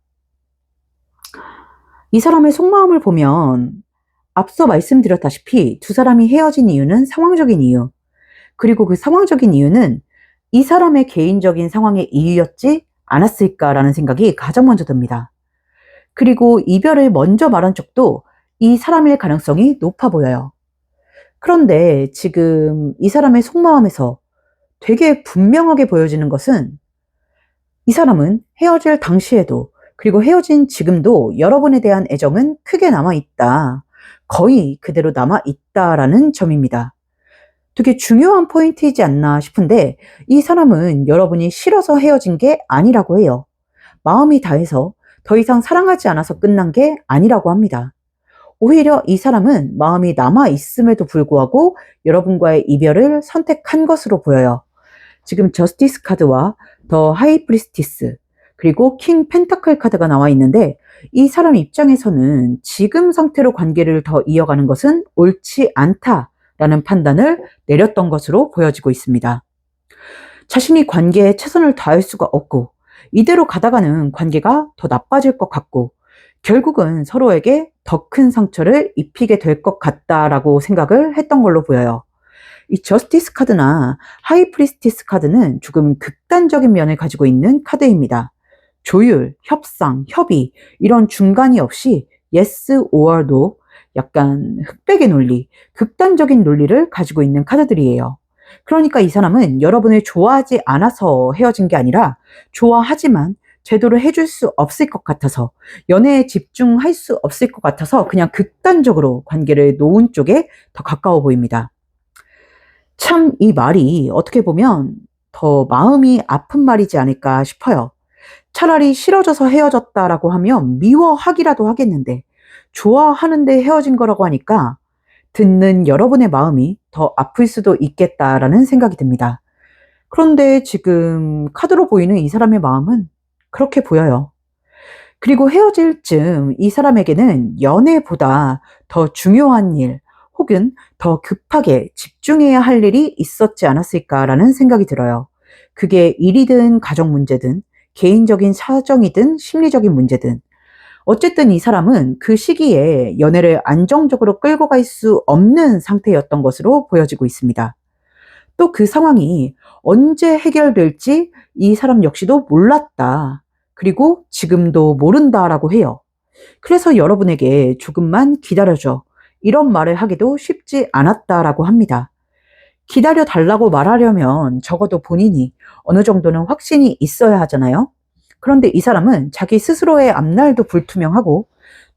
이 사람의 속마음을 보면 앞서 말씀드렸다시피 두 사람이 헤어진 이유는 상황적인 이유, 그리고 그 상황적인 이유는 이 사람의 개인적인 상황의 이유였지 않았을까라는 생각이 가장 먼저 듭니다. 그리고 이별을 먼저 말한 쪽도 이 사람일 가능성이 높아 보여요. 그런데 지금 이 사람의 속마음에서 되게 분명하게 보여지는 것은 이 사람은 헤어질 당시에도 그리고 헤어진 지금도 여러분에 대한 애정은 크게 남아있다. 거의 그대로 남아있다라는 점입니다. 되게 중요한 포인트이지 않나 싶은데 이 사람은 여러분이 싫어서 헤어진 게 아니라고 해요. 마음이 다해서 더 이상 사랑하지 않아서 끝난 게 아니라고 합니다. 오히려 이 사람은 마음이 남아있음에도 불구하고 여러분과의 이별을 선택한 것으로 보여요. 지금 저스티스 카드와 더 하이 프리스티스 그리고 킹 펜타클 카드가 나와 있는데 이 사람 입장에서는 지금 상태로 관계를 더 이어가는 것은 옳지 않다라는 판단을 내렸던 것으로 보여지고 있습니다. 자신이 관계에 최선을 다할 수가 없고 이대로 가다가는 관계가 더 나빠질 것 같고 결국은 서로에게 더 큰 상처를 입히게 될 것 같다라고 생각을 했던 걸로 보여요. 이 저스티스 카드나 하이 프리스티스 카드는 조금 극단적인 면을 가지고 있는 카드입니다. 조율, 협상, 협의 이런 중간이 없이 yes or no, 약간 흑백의 논리, 극단적인 논리를 가지고 있는 카드들이에요. 그러니까 이 사람은 여러분을 좋아하지 않아서 헤어진 게 아니라 좋아하지만 제대로 해줄 수 없을 것 같아서, 연애에 집중할 수 없을 것 같아서 그냥 극단적으로 관계를 놓은 쪽에 더 가까워 보입니다. 참 이 말이 어떻게 보면 더 마음이 아픈 말이지 않을까 싶어요. 차라리 싫어져서 헤어졌다라고 하면 미워하기라도 하겠는데, 좋아하는데 헤어진 거라고 하니까 듣는 여러분의 마음이 더 아플 수도 있겠다라는 생각이 듭니다. 그런데 지금 카드로 보이는 이 사람의 마음은 그렇게 보여요. 그리고 헤어질 즈음 이 사람에게는 연애보다 더 중요한 일 혹은 더 급하게 집중해야 할 일이 있었지 않았을까라는 생각이 들어요. 그게 일이든 가정 문제든 개인적인 사정이든 심리적인 문제든, 어쨌든 이 사람은 그 시기에 연애를 안정적으로 끌고 갈 수 없는 상태였던 것으로 보여지고 있습니다. 또 그 상황이 언제 해결될지 이 사람 역시도 몰랐다. 그리고 지금도 모른다라고 해요. 그래서 여러분에게 조금만 기다려줘, 이런 말을 하기도 쉽지 않았다라고 합니다. 기다려 달라고 말하려면 적어도 본인이 어느 정도는 확신이 있어야 하잖아요. 그런데 이 사람은 자기 스스로의 앞날도 불투명하고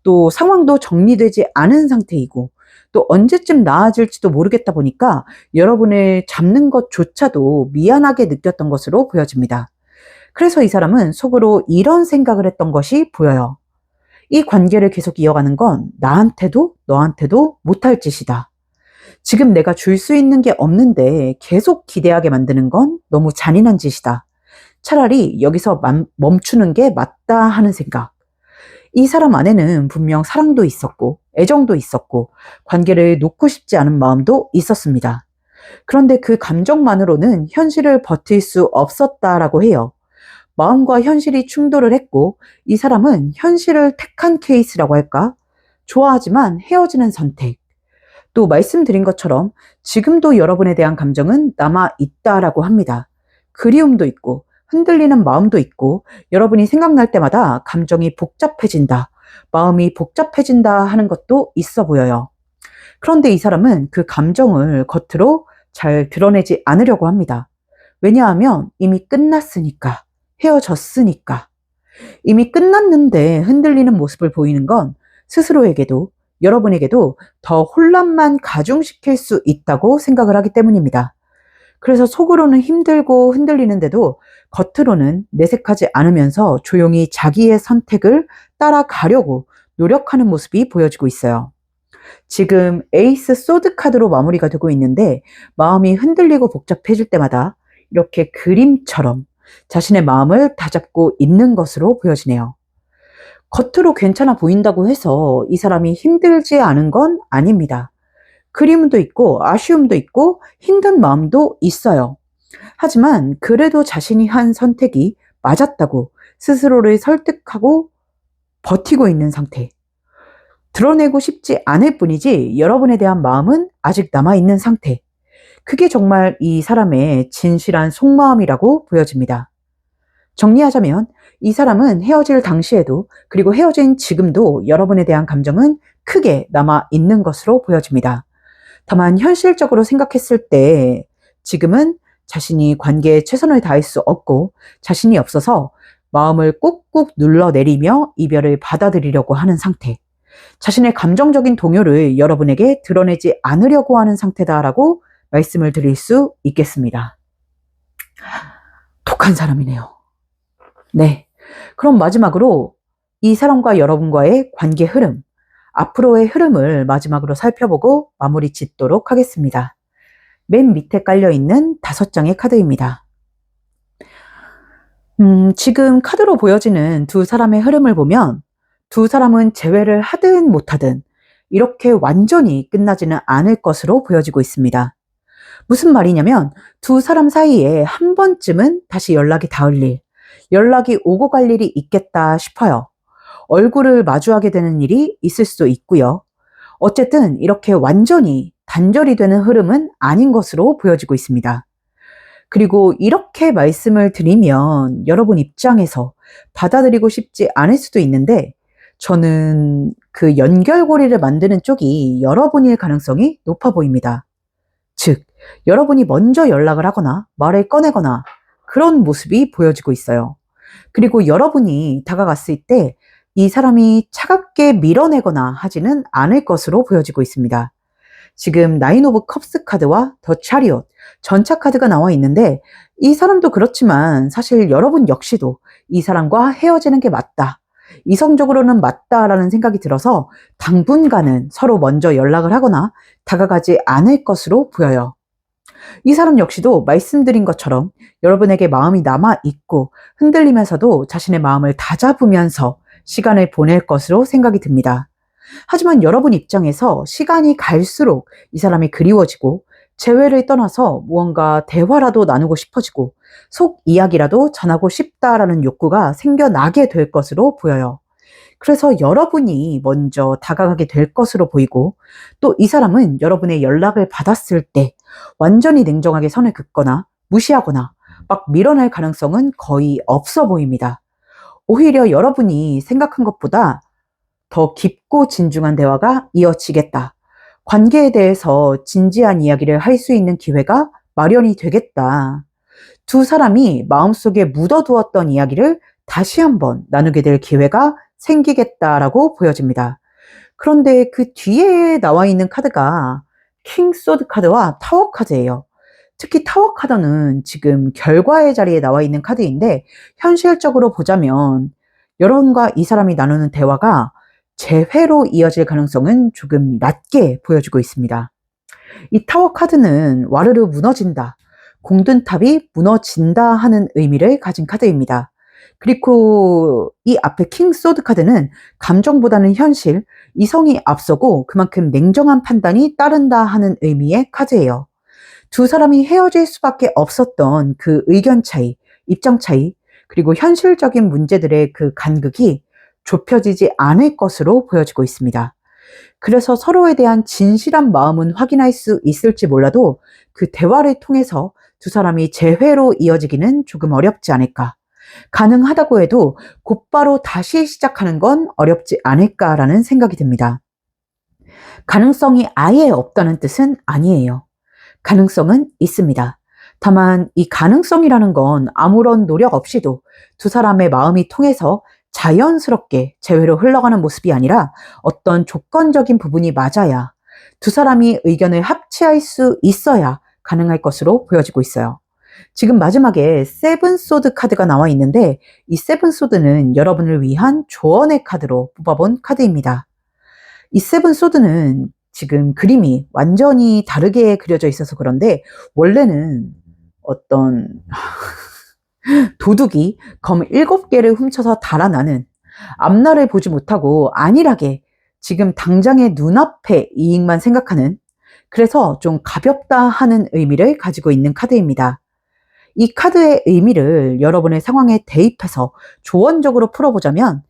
또 상황도 정리되지 않은 상태이고 또 언제쯤 나아질지도 모르겠다 보니까 여러분을 잡는 것조차도 미안하게 느꼈던 것으로 보여집니다. 그래서 이 사람은 속으로 이런 생각을 했던 것이 보여요. 이 관계를 계속 이어가는 건 나한테도 너한테도 못할 짓이다. 지금 내가 줄 수 있는 게 없는데 계속 기대하게 만드는 건 너무 잔인한 짓이다. 차라리 여기서 멈추는 게 맞다 하는 생각. 이 사람 안에는 분명 사랑도 있었고 애정도 있었고 관계를 놓고 싶지 않은 마음도 있었습니다. 그런데 그 감정만으로는 현실을 버틸 수 없었다라고 해요. 마음과 현실이 충돌을 했고 이 사람은 현실을 택한 케이스라고 할까? 좋아하지만 헤어지는 선택. 또 말씀드린 것처럼 지금도 여러분에 대한 감정은 남아 있다라고 합니다. 그리움도 있고 흔들리는 마음도 있고 여러분이 생각날 때마다 감정이 복잡해진다, 마음이 복잡해진다 하는 것도 있어 보여요. 그런데 이 사람은 그 감정을 겉으로 잘 드러내지 않으려고 합니다. 왜냐하면 이미 끝났으니까, 헤어졌으니까. 이미 끝났는데 흔들리는 모습을 보이는 건 스스로에게도 여러분에게도 더 혼란만 가중시킬 수 있다고 생각을 하기 때문입니다. 그래서 속으로는 힘들고 흔들리는데도 겉으로는 내색하지 않으면서 조용히 자기의 선택을 따라가려고 노력하는 모습이 보여지고 있어요. 지금 에이스 소드 카드로 마무리가 되고 있는데 마음이 흔들리고 복잡해질 때마다 이렇게 그림처럼 자신의 마음을 다잡고 있는 것으로 보여지네요. 겉으로 괜찮아 보인다고 해서 이 사람이 힘들지 않은 건 아닙니다. 그리움도 있고 아쉬움도 있고 힘든 마음도 있어요. 하지만 그래도 자신이 한 선택이 맞았다고 스스로를 설득하고 버티고 있는 상태. 드러내고 싶지 않을 뿐이지 여러분에 대한 마음은 아직 남아있는 상태. 그게 정말 이 사람의 진실한 속마음이라고 보여집니다. 정리하자면 이 사람은 헤어질 당시에도 그리고 헤어진 지금도 여러분에 대한 감정은 크게 남아있는 것으로 보여집니다. 다만 현실적으로 생각했을 때 지금은 자신이 관계에 최선을 다할 수 없고 자신이 없어서 마음을 꾹꾹 눌러내리며 이별을 받아들이려고 하는 상태. 자신의 감정적인 동요를 여러분에게 드러내지 않으려고 하는 상태다라고 말씀을 드릴 수 있겠습니다. 독한 사람이네요. 네. 그럼 마지막으로 이 사람과 여러분과의 관계 흐름, 앞으로의 흐름을 마지막으로 살펴보고 마무리 짓도록 하겠습니다. 맨 밑에 깔려있는 5장의 카드입니다. 지금 카드로 보여지는 두 사람의 흐름을 보면 두 사람은 재회를 하든 못하든 이렇게 완전히 끝나지는 않을 것으로 보여지고 있습니다. 무슨 말이냐면 두 사람 사이에 한 번쯤은 다시 연락이 닿을 일, 연락이 오고 갈 일이 있겠다 싶어요. 얼굴을 마주하게 되는 일이 있을 수도 있고요. 어쨌든 이렇게 완전히 단절이 되는 흐름은 아닌 것으로 보여지고 있습니다. 그리고 이렇게 말씀을 드리면 여러분 입장에서 받아들이고 싶지 않을 수도 있는데 저는 그 연결고리를 만드는 쪽이 여러분일 가능성이 높아 보입니다. 즉, 여러분이 먼저 연락을 하거나 말을 꺼내거나 그런 모습이 보여지고 있어요. 그리고 여러분이 다가갔을 때 이 사람이 차갑게 밀어내거나 하지는 않을 것으로 보여지고 있습니다. 지금 나인 오브 컵스 카드와 더 차리엇, 전차 카드가 나와 있는데 이 사람도 그렇지만 사실 여러분 역시도 이 사람과 헤어지는 게 맞다. 이성적으로는 맞다라는 생각이 들어서 당분간은 서로 먼저 연락을 하거나 다가가지 않을 것으로 보여요. 이 사람 역시도 말씀드린 것처럼 여러분에게 마음이 남아있고 흔들리면서도 자신의 마음을 다잡으면서 시간을 보낼 것으로 생각이 듭니다. 하지만 여러분 입장에서 시간이 갈수록 이 사람이 그리워지고 재회를 떠나서 무언가 대화라도 나누고 싶어지고 속 이야기라도 전하고 싶다라는 욕구가 생겨나게 될 것으로 보여요. 그래서 여러분이 먼저 다가가게 될 것으로 보이고 또 이 사람은 여러분의 연락을 받았을 때 완전히 냉정하게 선을 긋거나 무시하거나 막 밀어낼 가능성은 거의 없어 보입니다. 오히려 여러분이 생각한 것보다 더 깊고 진중한 대화가 이어지겠다. 관계에 대해서 진지한 이야기를 할 수 있는 기회가 마련이 되겠다. 두 사람이 마음속에 묻어두었던 이야기를 다시 한번 나누게 될 기회가 생기겠다라고 보여집니다. 그런데 그 뒤에 나와 있는 카드가 킹 소드 카드와 타워 카드예요. 특히 타워 카드는 지금 결과의 자리에 나와 있는 카드인데 현실적으로 보자면 여러분과 이 사람이 나누는 대화가 재회로 이어질 가능성은 조금 낮게 보여지고 있습니다. 이 타워 카드는 와르르 무너진다, 공든탑이 무너진다 하는 의미를 가진 카드입니다. 그리고 이 앞에 킹 소드 카드는 감정보다는 현실, 이성이 앞서고 그만큼 냉정한 판단이 따른다 하는 의미의 카드예요. 두 사람이 헤어질 수밖에 없었던 그 의견 차이, 입장 차이, 그리고 현실적인 문제들의 그 간극이 좁혀지지 않을 것으로 보여지고 있습니다. 그래서 서로에 대한 진실한 마음은 확인할 수 있을지 몰라도 그 대화를 통해서 두 사람이 재회로 이어지기는 조금 어렵지 않을까. 가능하다고 해도 곧바로 다시 시작하는 건 어렵지 않을까라는 생각이 듭니다. 가능성이 아예 없다는 뜻은 아니에요. 가능성은 있습니다. 다만 이 가능성이라는 건 아무런 노력 없이도 두 사람의 마음이 통해서 자연스럽게 재회로 흘러가는 모습이 아니라 어떤 조건적인 부분이 맞아야 두 사람이 의견을 합치할 수 있어야 가능할 것으로 보여지고 있어요. 지금 마지막에 세븐 소드 카드가 나와 있는데 이 세븐 소드는 여러분을 위한 조언의 카드로 뽑아본 카드입니다. 이 세븐 소드는 지금 그림이 완전히 다르게 그려져 있어서 그런데 원래는 어떤 도둑이 검 7개를 훔쳐서 달아나는 앞날을 보지 못하고 안일하게 지금 당장의 눈앞의 이익만 생각하는, 그래서 좀 가볍다 하는 의미를 가지고 있는 카드입니다. 이 카드의 의미를 여러분의 상황에 대입해서 조언적으로 풀어보자면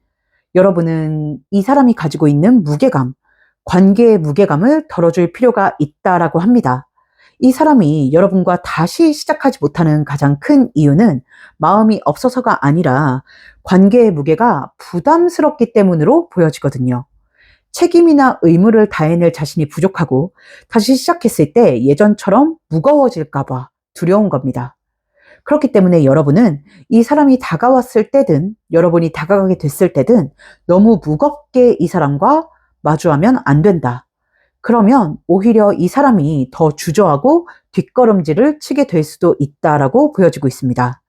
여러분은 이 사람이 가지고 있는 무게감, 관계의 무게감을 덜어줄 필요가 있다라고 합니다. 이 사람이 여러분과 다시 시작하지 못하는 가장 큰 이유는 마음이 없어서가 아니라 관계의 무게가 부담스럽기 때문으로 보여지거든요. 책임이나 의무를 다해낼 자신이 부족하고 다시 시작했을 때 예전처럼 무거워질까봐 두려운 겁니다. 그렇기 때문에 여러분은 이 사람이 다가왔을 때든 여러분이 다가가게 됐을 때든 너무 무겁게 이 사람과 마주하면 안 된다. 그러면 오히려 이 사람이 더 주저하고 뒷걸음질을 치게 될 수도 있다라고 보여지고 있습니다.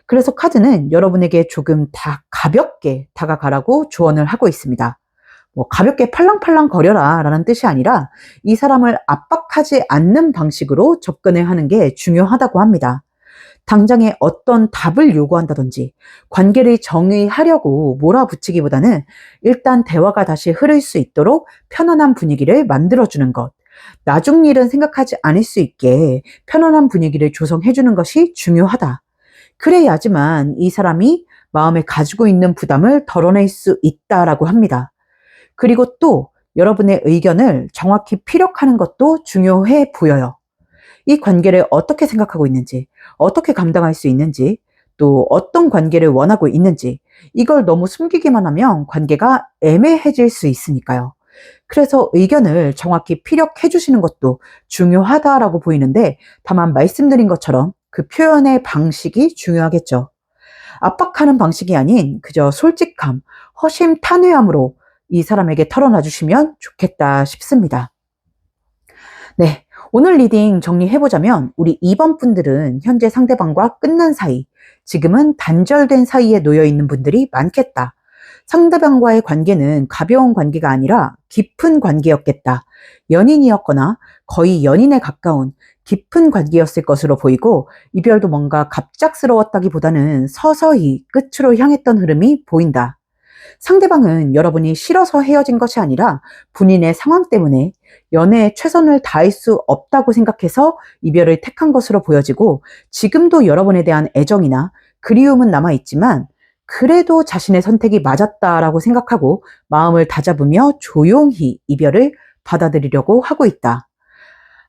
그래서 카드는 여러분에게 조금 다 가볍게 다가가라고 조언을 하고 있습니다. 가볍게 팔랑팔랑 거려라 라는 뜻이 아니라 이 사람을 압박하지 않는 방식으로 접근을 하는 게 중요하다고 합니다. 당장에 어떤 답을 요구한다든지 관계를 정의하려고 몰아붙이기보다는 일단 대화가 다시 흐를 수 있도록 편안한 분위기를 만들어주는 것, 나중 일은 생각하지 않을 수 있게 편안한 분위기를 조성해주는 것이 중요하다. 그래야지만 이 사람이 마음에 가지고 있는 부담을 덜어낼 수 있다라고 합니다. 그리고 또 여러분의 의견을 정확히 피력하는 것도 중요해 보여요. 이 관계를 어떻게 생각하고 있는지, 어떻게 감당할 수 있는지, 또 어떤 관계를 원하고 있는지, 이걸 너무 숨기기만 하면 관계가 애매해질 수 있으니까요. 그래서 의견을 정확히 피력해 주시는 것도 중요하다라고 보이는데, 다만 말씀드린 것처럼 그 표현의 방식이 중요하겠죠. 압박하는 방식이 아닌 그저 솔직함, 허심탄회함으로 이 사람에게 털어놔 주시면 좋겠다 싶습니다. 네. 오늘 리딩 정리해보자면 우리 2번 분들은 현재 상대방과 끝난 사이, 지금은 단절된 사이에 놓여 있는 분들이 많겠다. 상대방과의 관계는 가벼운 관계가 아니라 깊은 관계였겠다. 연인이었거나 거의 연인에 가까운 깊은 관계였을 것으로 보이고, 이별도 뭔가 갑작스러웠다기보다는 서서히 끝으로 향했던 흐름이 보인다. 상대방은 여러분이 싫어서 헤어진 것이 아니라 본인의 상황 때문에 연애에 최선을 다할 수 없다고 생각해서 이별을 택한 것으로 보여지고, 지금도 여러분에 대한 애정이나 그리움은 남아있지만 그래도 자신의 선택이 맞았다라고 생각하고 마음을 다잡으며 조용히 이별을 받아들이려고 하고 있다.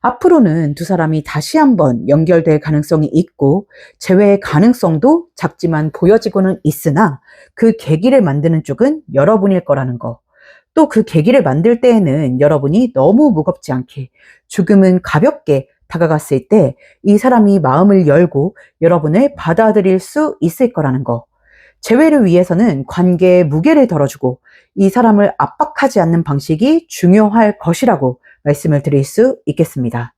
앞으로는 두 사람이 다시 한번 연결될 가능성이 있고 재회의 가능성도 작지만 보여지고는 있으나, 그 계기를 만드는 쪽은 여러분일 거라는 거. 또 그 계기를 만들 때에는 여러분이 너무 무겁지 않게, 조금은 가볍게 다가갔을 때 이 사람이 마음을 열고 여러분을 받아들일 수 있을 거라는 거. 재회를 위해서는 관계에 무게를 덜어주고 이 사람을 압박하지 않는 방식이 중요할 것이라고 말씀을 드릴 수 있겠습니다.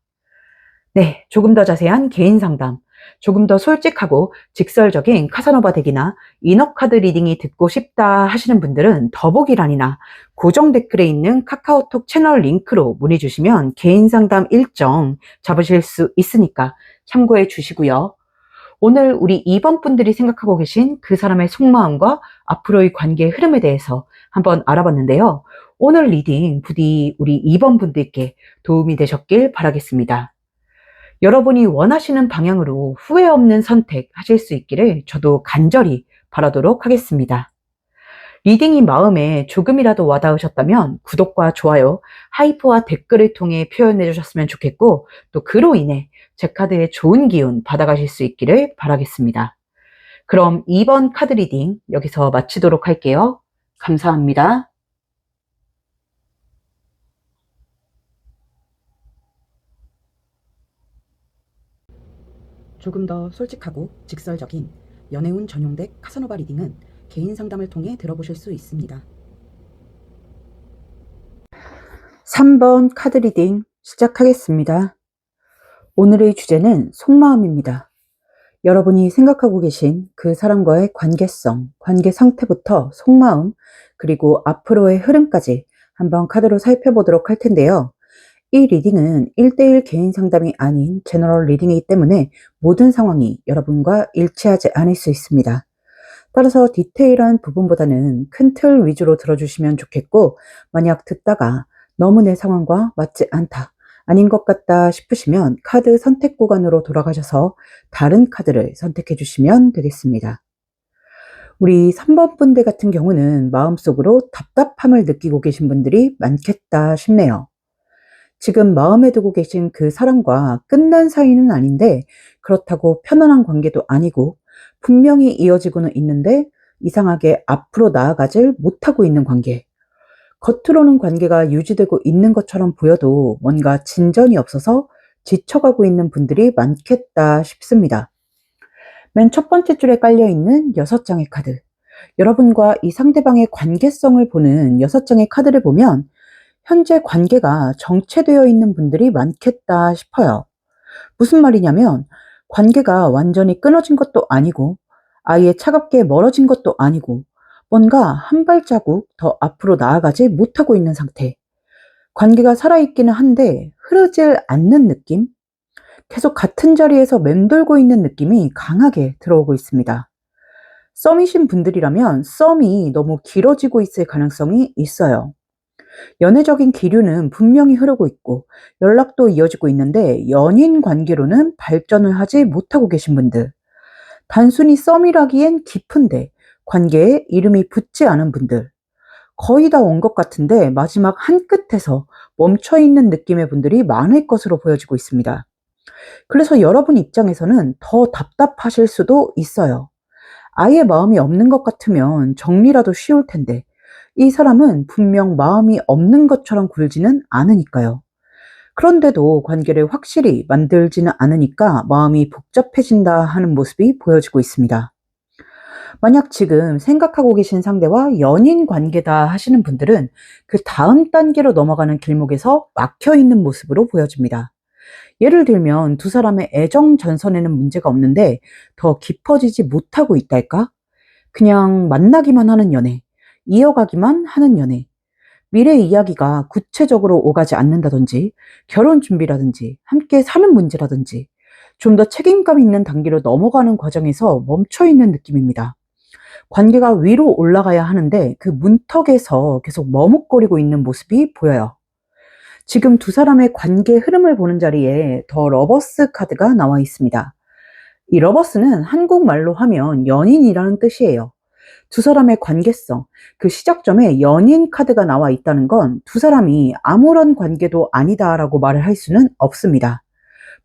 네, 조금 더 자세한 개인 상담, 조금 더 솔직하고 직설적인 카사노바 덱이나 이너카드 리딩이 듣고 싶다 하시는 분들은 더보기란이나 고정 댓글에 있는 카카오톡 채널 링크로 문의 주시면 개인 상담 일정 잡으실 수 있으니까 참고해 주시고요. 오늘 우리 2번 분들이 생각하고 계신 그 사람의 속마음과 앞으로의 관계의 흐름에 대해서 한번 알아봤는데요. 오늘 리딩 부디 우리 2번 분들께 도움이 되셨길 바라겠습니다. 여러분이 원하시는 방향으로 후회 없는 선택 하실 수 있기를 저도 간절히 바라도록 하겠습니다. 리딩이 마음에 조금이라도 와닿으셨다면 구독과 좋아요, 하이퍼와 댓글을 통해 표현해 주셨으면 좋겠고, 또 그로 인해 제 카드의 좋은 기운 받아가실 수 있기를 바라겠습니다. 그럼 2번 카드 리딩 여기서 마치도록 할게요. 감사합니다. 조금 더 솔직하고 직설적인 연애운 전용 덱 카사노바 리딩은 개인 상담을 통해 들어보실 수 있습니다. 3번 카드 리딩 시작하겠습니다. 오늘의 주제는 속마음입니다. 여러분이 생각하고 계신 그 사람과의 관계성, 관계 상태부터 속마음, 그리고 앞으로의 흐름까지 한번 카드로 살펴보도록 할 텐데요. 이 리딩은 1대1 개인 상담이 아닌 제너럴 리딩이기 때문에 모든 상황이 여러분과 일치하지 않을 수 있습니다. 따라서 디테일한 부분보다는 큰 틀 위주로 들어주시면 좋겠고, 만약 듣다가 너무 내 상황과 맞지 않다, 아닌 것 같다 싶으시면 카드 선택 구간으로 돌아가셔서 다른 카드를 선택해 주시면 되겠습니다. 우리 3번 분들 같은 경우는 마음속으로 답답함을 느끼고 계신 분들이 많겠다 싶네요. 지금 마음에 두고 계신 그 사람과 끝난 사이는 아닌데, 그렇다고 편안한 관계도 아니고 분명히 이어지고는 있는데 이상하게 앞으로 나아가질 못하고 있는 관계. 겉으로는 관계가 유지되고 있는 것처럼 보여도 뭔가 진전이 없어서 지쳐가고 있는 분들이 많겠다 싶습니다. 맨 첫 번째 줄에 깔려있는 6장의 카드. 여러분과 이 상대방의 관계성을 보는 6장의 카드를 보면 현재 관계가 정체되어 있는 분들이 많겠다 싶어요. 무슨 말이냐면, 관계가 완전히 끊어진 것도 아니고 아예 차갑게 멀어진 것도 아니고 뭔가 한 발자국 더 앞으로 나아가지 못하고 있는 상태. 관계가 살아있기는 한데 흐르질 않는 느낌? 계속 같은 자리에서 맴돌고 있는 느낌이 강하게 들어오고 있습니다. 썸이신 분들이라면 썸이 너무 길어지고 있을 가능성이 있어요. 연애적인 기류는 분명히 흐르고 있고 연락도 이어지고 있는데 연인 관계로는 발전을 하지 못하고 계신 분들, 단순히 썸이라기엔 깊은데 관계에 이름이 붙지 않은 분들, 거의 다 온 것 같은데 마지막 한 끝에서 멈춰 있는 느낌의 분들이 많을 것으로 보여지고 있습니다. 그래서 여러분 입장에서는 더 답답하실 수도 있어요. 아예 마음이 없는 것 같으면 정리라도 쉬울 텐데 이 사람은 분명 마음이 없는 것처럼 굴지는 않으니까요. 그런데도 관계를 확실히 만들지는 않으니까 마음이 복잡해진다 하는 모습이 보여지고 있습니다. 만약 지금 생각하고 계신 상대와 연인 관계다 하시는 분들은 그 다음 단계로 넘어가는 길목에서 막혀 있는 모습으로 보여집니다. 예를 들면 두 사람의 애정 전선에는 문제가 없는데 더 깊어지지 못하고 있달까? 그냥 만나기만 하는 연애, 이어가기만 하는 연애, 미래 이야기가 구체적으로 오가지 않는다든지, 결혼 준비라든지, 함께 사는 문제라든지, 좀 더 책임감 있는 단계로 넘어가는 과정에서 멈춰 있는 느낌입니다. 관계가 위로 올라가야 하는데 그 문턱에서 계속 머뭇거리고 있는 모습이 보여요. 지금 두 사람의 관계 흐름을 보는 자리에 더 러버스 카드가 나와 있습니다. 이 러버스는 한국말로 하면 연인이라는 뜻이에요. 두 사람의 관계성, 그 시작점에 연인 카드가 나와 있다는 건 두 사람이 아무런 관계도 아니다라고 말을 할 수는 없습니다.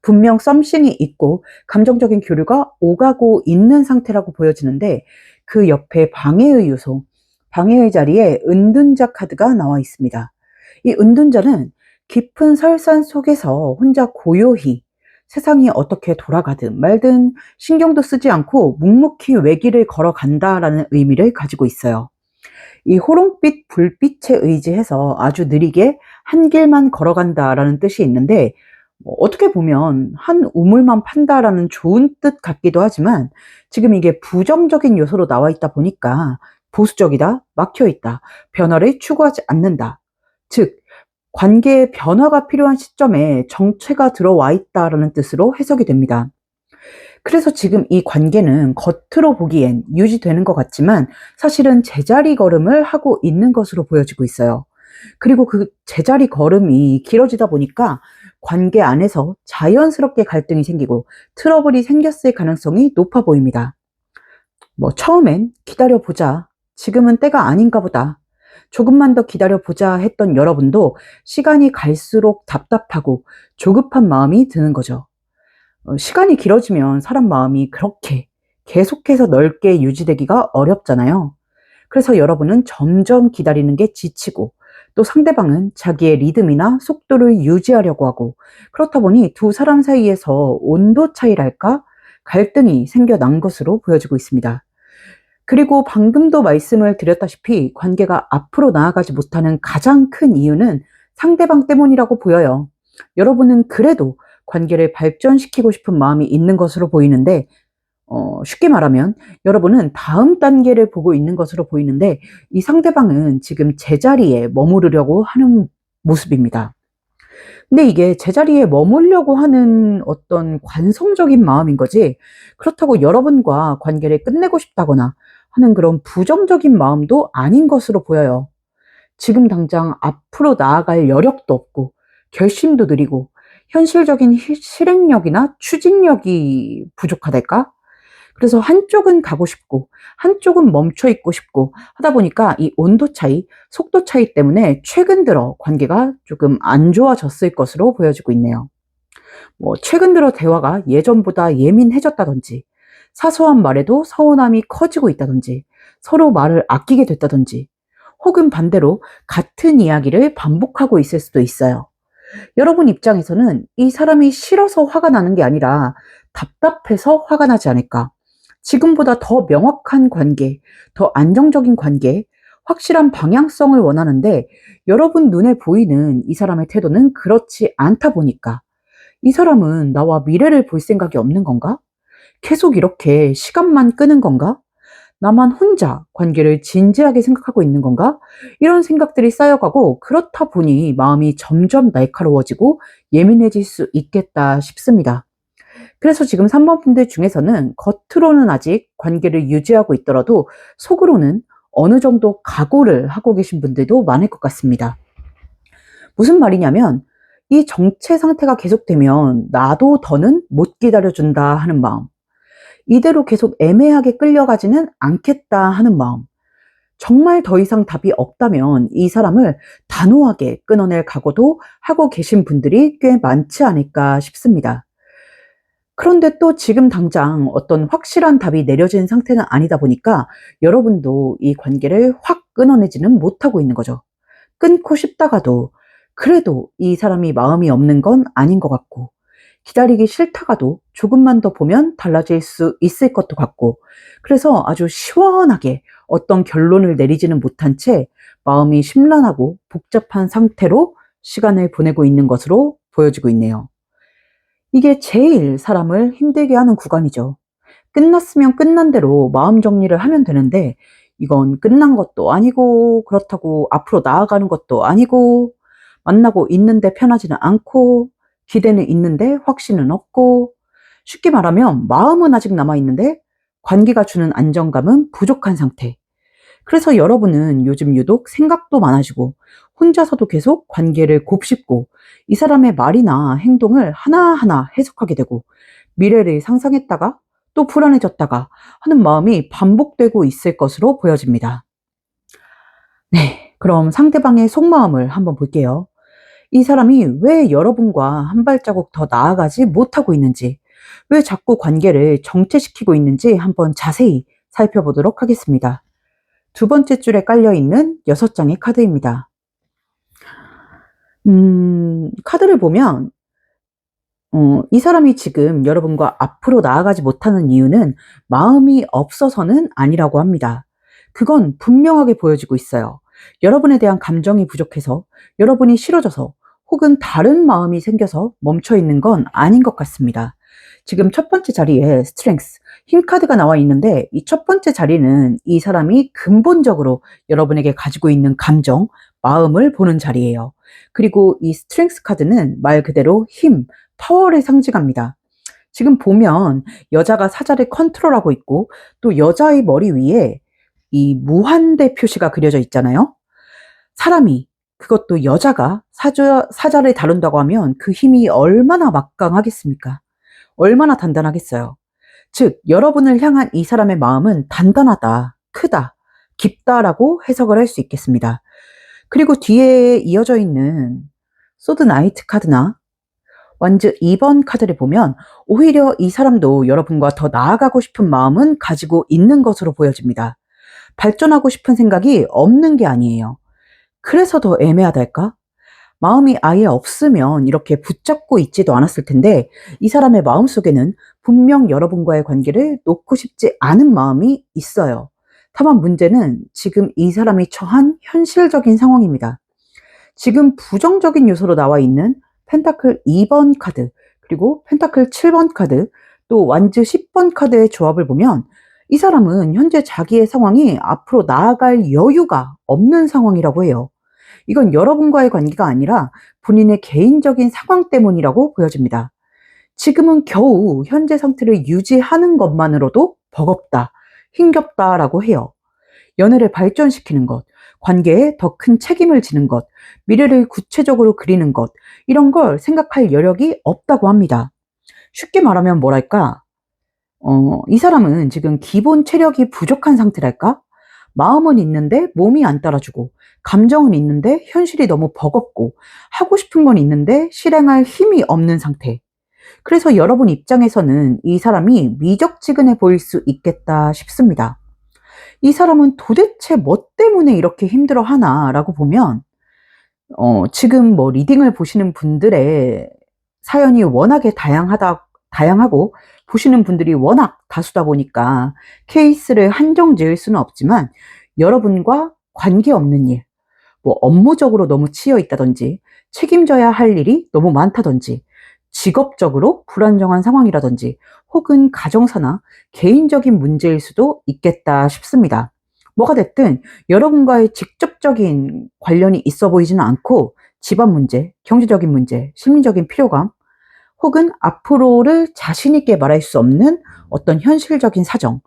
분명 썸씽이 있고 감정적인 교류가 오가고 있는 상태라고 보여지는데 그 옆에 방해의 요소, 방해의 자리에 은둔자 카드가 나와 있습니다. 이 은둔자는 깊은 설산 속에서 혼자 고요히 세상이 어떻게 돌아가든 말든 신경도 쓰지 않고 묵묵히 외길을 걸어간다라는 의미를 가지고 있어요. 이 호롱빛 불빛에 의지해서 아주 느리게 한 길만 걸어간다라는 뜻이 있는데 어떻게 보면 한 우물만 판다라는 좋은 뜻 같기도 하지만 지금 이게 부정적인 요소로 나와 있다 보니까 보수적이다, 막혀 있다, 변화를 추구하지 않는다. 즉, 관계의 변화가 필요한 시점에 정체가 들어와 있다라는 뜻으로 해석이 됩니다. 그래서 지금 이 관계는 겉으로 보기엔 유지되는 것 같지만 사실은 제자리 걸음을 하고 있는 것으로 보여지고 있어요. 그리고 그 제자리 걸음이 길어지다 보니까 관계 안에서 자연스럽게 갈등이 생기고 트러블이 생겼을 가능성이 높아 보입니다. 처음엔 기다려보자. 지금은 때가 아닌가 보다. 조금만 더 기다려보자 했던 여러분도 시간이 갈수록 답답하고 조급한 마음이 드는 거죠. 시간이 길어지면 사람 마음이 그렇게 계속해서 넓게 유지되기가 어렵잖아요. 그래서 여러분은 점점 기다리는 게 지치고 또 상대방은 자기의 리듬이나 속도를 유지하려고 하고 그렇다 보니 두 사람 사이에서 온도 차이랄까? 갈등이 생겨난 것으로 보여지고 있습니다. 그리고 방금도 말씀을 드렸다시피 관계가 앞으로 나아가지 못하는 가장 큰 이유는 상대방 때문이라고 보여요. 여러분은 그래도 관계를 발전시키고 싶은 마음이 있는 것으로 보이는데 쉽게 말하면 여러분은 다음 단계를 보고 있는 것으로 보이는데 이 상대방은 지금 제자리에 머무르려고 하는 모습입니다. 근데 이게 제자리에 머물려고 하는 어떤 관성적인 마음인 거지 그렇다고 여러분과 관계를 끝내고 싶다거나 하는 그런 부정적인 마음도 아닌 것으로 보여요. 지금 당장 앞으로 나아갈 여력도 없고 결심도 느리고 현실적인 실행력이나 추진력이 부족하달까? 그래서 한쪽은 가고 싶고 한쪽은 멈춰 있고 싶고 하다 보니까 이 온도 차이, 속도 차이 때문에 최근 들어 관계가 조금 안 좋아졌을 것으로 보여지고 있네요. 최근 들어 대화가 예전보다 예민해졌다든지 사소한 말에도 서운함이 커지고 있다든지 서로 말을 아끼게 됐다든지 혹은 반대로 같은 이야기를 반복하고 있을 수도 있어요. 여러분 입장에서는 이 사람이 싫어서 화가 나는 게 아니라 답답해서 화가 나지 않을까? 지금보다 더 명확한 관계, 더 안정적인 관계, 확실한 방향성을 원하는데 여러분 눈에 보이는 이 사람의 태도는 그렇지 않다 보니까 이 사람은 나와 미래를 볼 생각이 없는 건가? 계속 이렇게 시간만 끄는 건가? 나만 혼자 관계를 진지하게 생각하고 있는 건가? 이런 생각들이 쌓여가고 그렇다 보니 마음이 점점 날카로워지고 예민해질 수 있겠다 싶습니다. 그래서 지금 3번 분들 중에서는 겉으로는 아직 관계를 유지하고 있더라도 속으로는 어느 정도 각오를 하고 계신 분들도 많을 것 같습니다. 무슨 말이냐면 이 정체 상태가 계속되면 나도 더는 못 기다려준다 하는 마음, 이대로 계속 애매하게 끌려가지는 않겠다 하는 마음, 정말 더 이상 답이 없다면 이 사람을 단호하게 끊어낼 각오도 하고 계신 분들이 꽤 많지 않을까 싶습니다. 그런데 또 지금 당장 어떤 확실한 답이 내려진 상태는 아니다 보니까 여러분도 이 관계를 확 끊어내지는 못하고 있는 거죠. 끊고 싶다가도 그래도 이 사람이 마음이 없는 건 아닌 것 같고, 기다리기 싫다가도 조금만 더 보면 달라질 수 있을 것도 같고, 그래서 아주 시원하게 어떤 결론을 내리지는 못한 채 마음이 심란하고 복잡한 상태로 시간을 보내고 있는 것으로 보여지고 있네요. 이게 제일 사람을 힘들게 하는 구간이죠. 끝났으면 끝난 대로 마음 정리를 하면 되는데, 이건 끝난 것도 아니고, 그렇다고 앞으로 나아가는 것도 아니고, 만나고 있는데 편하지는 않고, 기대는 있는데 확신은 없고, 쉽게 말하면 마음은 아직 남아있는데, 관계가 주는 안정감은 부족한 상태. 그래서 여러분은 요즘 유독 생각도 많아지고, 혼자서도 계속 관계를 곱씹고, 이 사람의 말이나 행동을 하나하나 해석하게 되고, 미래를 상상했다가 또 불안해졌다가 하는 마음이 반복되고 있을 것으로 보여집니다. 네, 그럼 상대방의 속마음을 한번 볼게요. 이 사람이 왜 여러분과 한 발자국 더 나아가지 못하고 있는지, 왜 자꾸 관계를 정체시키고 있는지 한번 자세히 살펴보도록 하겠습니다. 두 번째 줄에 깔려있는 6장의 카드입니다. 카드를 보면 이 사람이 지금 여러분과 앞으로 나아가지 못하는 이유는 마음이 없어서는 아니라고 합니다. 그건 분명하게 보여지고 있어요. 여러분에 대한 감정이 부족해서, 여러분이 싫어져서, 혹은 다른 마음이 생겨서 멈춰 있는 건 아닌 것 같습니다. 지금 첫 번째 자리에 스트렝스, 힘 카드가 나와 있는데, 이 첫 번째 자리는 이 사람이 근본적으로 여러분에게 가지고 있는 감정, 마음을 보는 자리예요. 그리고 이 스트렝스 카드는 말 그대로 힘, 파워를 상징합니다. 지금 보면 여자가 사자를 컨트롤하고 있고, 또 여자의 머리 위에 이 무한대 표시가 그려져 있잖아요. 사람이, 그것도 여자가 사자를 다룬다고 하면 그 힘이 얼마나 막강하겠습니까? 얼마나 단단하겠어요. 즉, 여러분을 향한 이 사람의 마음은 단단하다, 크다, 깊다라고 해석을 할 수 있겠습니다. 그리고 뒤에 이어져 있는 소드 나이트 카드나 완즈 2번 카드를 보면 오히려 이 사람도 여러분과 더 나아가고 싶은 마음은 가지고 있는 것으로 보여집니다. 발전하고 싶은 생각이 없는 게 아니에요. 그래서 더 애매하달까? 마음이 아예 없으면 이렇게 붙잡고 있지도 않았을 텐데, 이 사람의 마음속에는 분명 여러분과의 관계를 놓고 싶지 않은 마음이 있어요. 다만 문제는 지금 이 사람이 처한 현실적인 상황입니다. 지금 부정적인 요소로 나와 있는 펜타클 2번 카드, 그리고 펜타클 7번 카드, 또 완즈 10번 카드의 조합을 보면 이 사람은 현재 자기의 상황이 앞으로 나아갈 여유가 없는 상황이라고 해요. 이건 여러분과의 관계가 아니라 본인의 개인적인 상황 때문이라고 보여집니다. 지금은 겨우 현재 상태를 유지하는 것만으로도 버겁다, 힘겹다라고 해요. 연애를 발전시키는 것, 관계에 더 큰 책임을 지는 것, 미래를 구체적으로 그리는 것, 이런 걸 생각할 여력이 없다고 합니다. 쉽게 말하면 뭐랄까, 이 사람은 지금 기본 체력이 부족한 상태랄까? 마음은 있는데 몸이 안 따라주고, 감정은 있는데 현실이 너무 버겁고, 하고 싶은 건 있는데 실행할 힘이 없는 상태. 그래서 여러분 입장에서는 이 사람이 미적지근해 보일 수 있겠다 싶습니다. 이 사람은 도대체 뭐 때문에 이렇게 힘들어 하나라고 보면, 지금 뭐 리딩을 보시는 분들의 사연이 워낙에 다양하고 보시는 분들이 워낙 다수다 보니까 케이스를 한정 지을 수는 없지만, 여러분과 관계없는 일, 뭐 업무적으로 너무 치여 있다든지, 책임져야 할 일이 너무 많다든지, 직업적으로 불안정한 상황이라든지, 혹은 가정사나 개인적인 문제일 수도 있겠다 싶습니다. 뭐가 됐든 여러분과의 직접적인 관련이 있어 보이지는 않고, 집안 문제, 경제적인 문제, 심리적인 피로감, 혹은 앞으로를 자신 있게 말할 수 없는 어떤 현실적인 사정,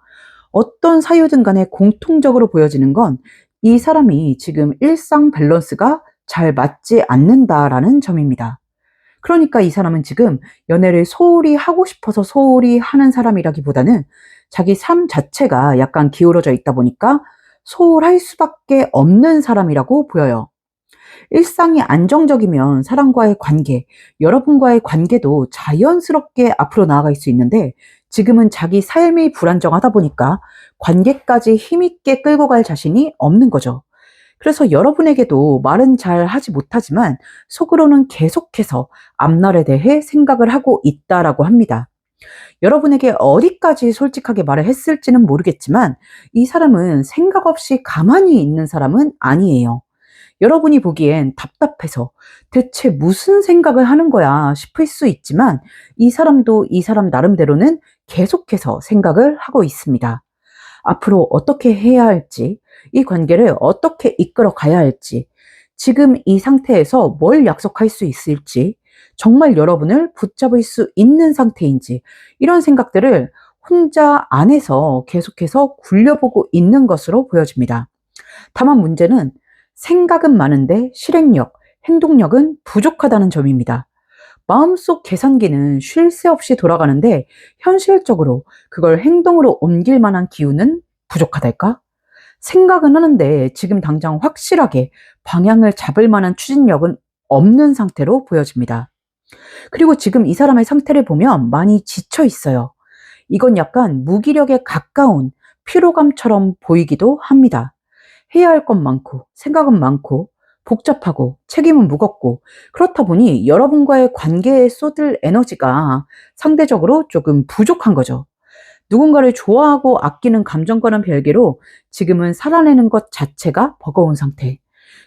어떤 사유든 간에 공통적으로 보여지는 건 이 사람이 지금 일상 밸런스가 잘 맞지 않는다라는 점입니다. 그러니까 이 사람은 지금 연애를 소홀히 하고 싶어서 소홀히 하는 사람이라기보다는 자기 삶 자체가 약간 기울어져 있다 보니까 소홀할 수밖에 없는 사람이라고 보여요. 일상이 안정적이면 사람과의 관계, 여러분과의 관계도 자연스럽게 앞으로 나아갈 수 있는데 지금은 자기 삶이 불안정하다 보니까 관계까지 힘있게 끌고 갈 자신이 없는 거죠. 그래서 여러분에게도 말은 잘 하지 못하지만 속으로는 계속해서 앞날에 대해 생각을 하고 있다라고 합니다. 여러분에게 어디까지 솔직하게 말을 했을지는 모르겠지만 이 사람은 생각 없이 가만히 있는 사람은 아니에요. 여러분이 보기엔 답답해서 대체 무슨 생각을 하는 거야 싶을 수 있지만 이 사람도 이 사람 나름대로는 계속해서 생각을 하고 있습니다. 앞으로 어떻게 해야 할지, 이 관계를 어떻게 이끌어 가야 할지, 지금 이 상태에서 뭘 약속할 수 있을지, 정말 여러분을 붙잡을 수 있는 상태인지, 이런 생각들을 혼자 안에서 계속해서 굴려보고 있는 것으로 보여집니다. 다만 문제는 생각은 많은데 실행력, 행동력은 부족하다는 점입니다. 마음속 계산기는 쉴 새 없이 돌아가는데 현실적으로 그걸 행동으로 옮길 만한 기운은 부족하달까? 생각은 하는데 지금 당장 확실하게 방향을 잡을 만한 추진력은 없는 상태로 보여집니다. 그리고 지금 이 사람의 상태를 보면 많이 지쳐 있어요. 이건 약간 무기력에 가까운 피로감처럼 보이기도 합니다. 해야 할 건 많고, 생각은 많고, 복잡하고, 책임은 무겁고, 그렇다 보니 여러분과의 관계에 쏟을 에너지가 상대적으로 조금 부족한 거죠. 누군가를 좋아하고 아끼는 감정과는 별개로 지금은 살아내는 것 자체가 버거운 상태.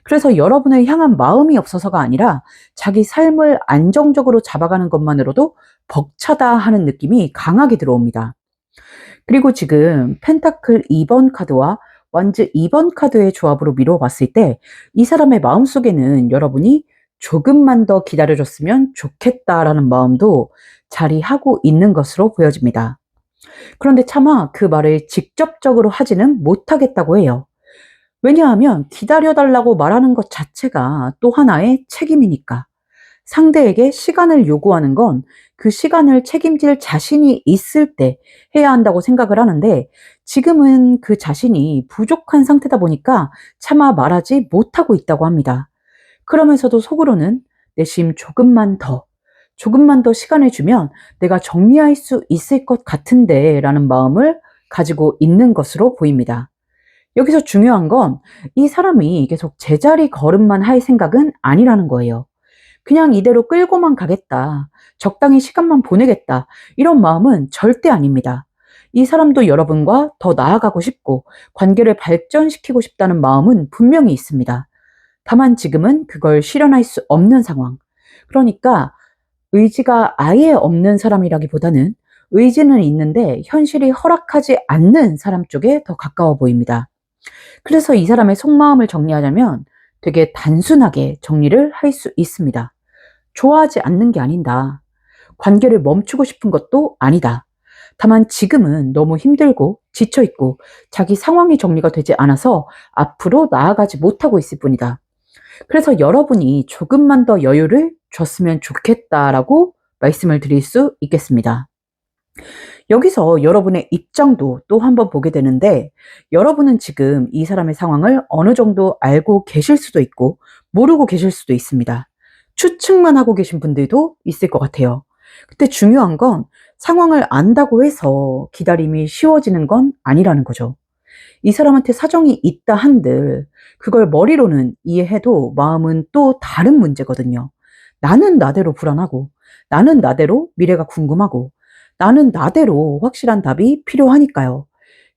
그래서 여러분을 향한 마음이 없어서가 아니라 자기 삶을 안정적으로 잡아가는 것만으로도 벅차다 하는 느낌이 강하게 들어옵니다. 그리고 지금 펜타클 2번 카드와 완즈 2번 카드의 조합으로 미뤄봤을 때 이 사람의 마음속에는 여러분이 조금만 더 기다려줬으면 좋겠다라는 마음도 자리하고 있는 것으로 보여집니다. 그런데 차마 그 말을 직접적으로 하지는 못하겠다고 해요. 왜냐하면 기다려달라고 말하는 것 자체가 또 하나의 책임이니까. 상대에게 시간을 요구하는 건 그 시간을 책임질 자신이 있을 때 해야 한다고 생각을 하는데 지금은 그 자신이 부족한 상태다 보니까 차마 말하지 못하고 있다고 합니다. 그러면서도 속으로는 내심 조금만 더 시간을 주면 내가 정리할 수 있을 것 같은데 라는 마음을 가지고 있는 것으로 보입니다. 여기서 중요한 건 이 사람이 계속 제자리 걸음만 할 생각은 아니라는 거예요. 그냥 이대로 끌고만 가겠다. 적당히 시간만 보내겠다. 이런 마음은 절대 아닙니다. 이 사람도 여러분과 더 나아가고 싶고 관계를 발전시키고 싶다는 마음은 분명히 있습니다. 다만 지금은 그걸 실현할 수 없는 상황. 그러니까 의지가 아예 없는 사람이라기보다는 의지는 있는데 현실이 허락하지 않는 사람 쪽에 더 가까워 보입니다. 그래서 이 사람의 속마음을 정리하자면 되게 단순하게 정리를 할 수 있습니다. 좋아하지 않는 게 아니다. 관계를 멈추고 싶은 것도 아니다. 다만 지금은 너무 힘들고 지쳐있고 자기 상황이 정리가 되지 않아서 앞으로 나아가지 못하고 있을 뿐이다. 그래서 여러분이 조금만 더 여유를 줬으면 좋겠다라고 말씀을 드릴 수 있겠습니다. 여기서 여러분의 입장도 또 한번 보게 되는데 여러분은 지금 이 사람의 상황을 어느 정도 알고 계실 수도 있고 모르고 계실 수도 있습니다. 추측만 하고 계신 분들도 있을 것 같아요. 근데 중요한 건 상황을 안다고 해서 기다림이 쉬워지는 건 아니라는 거죠. 이 사람한테 사정이 있다 한들 그걸 머리로는 이해해도 마음은 또 다른 문제거든요. 나는 나대로 불안하고 나는 나대로 미래가 궁금하고 나는 나대로 확실한 답이 필요하니까요.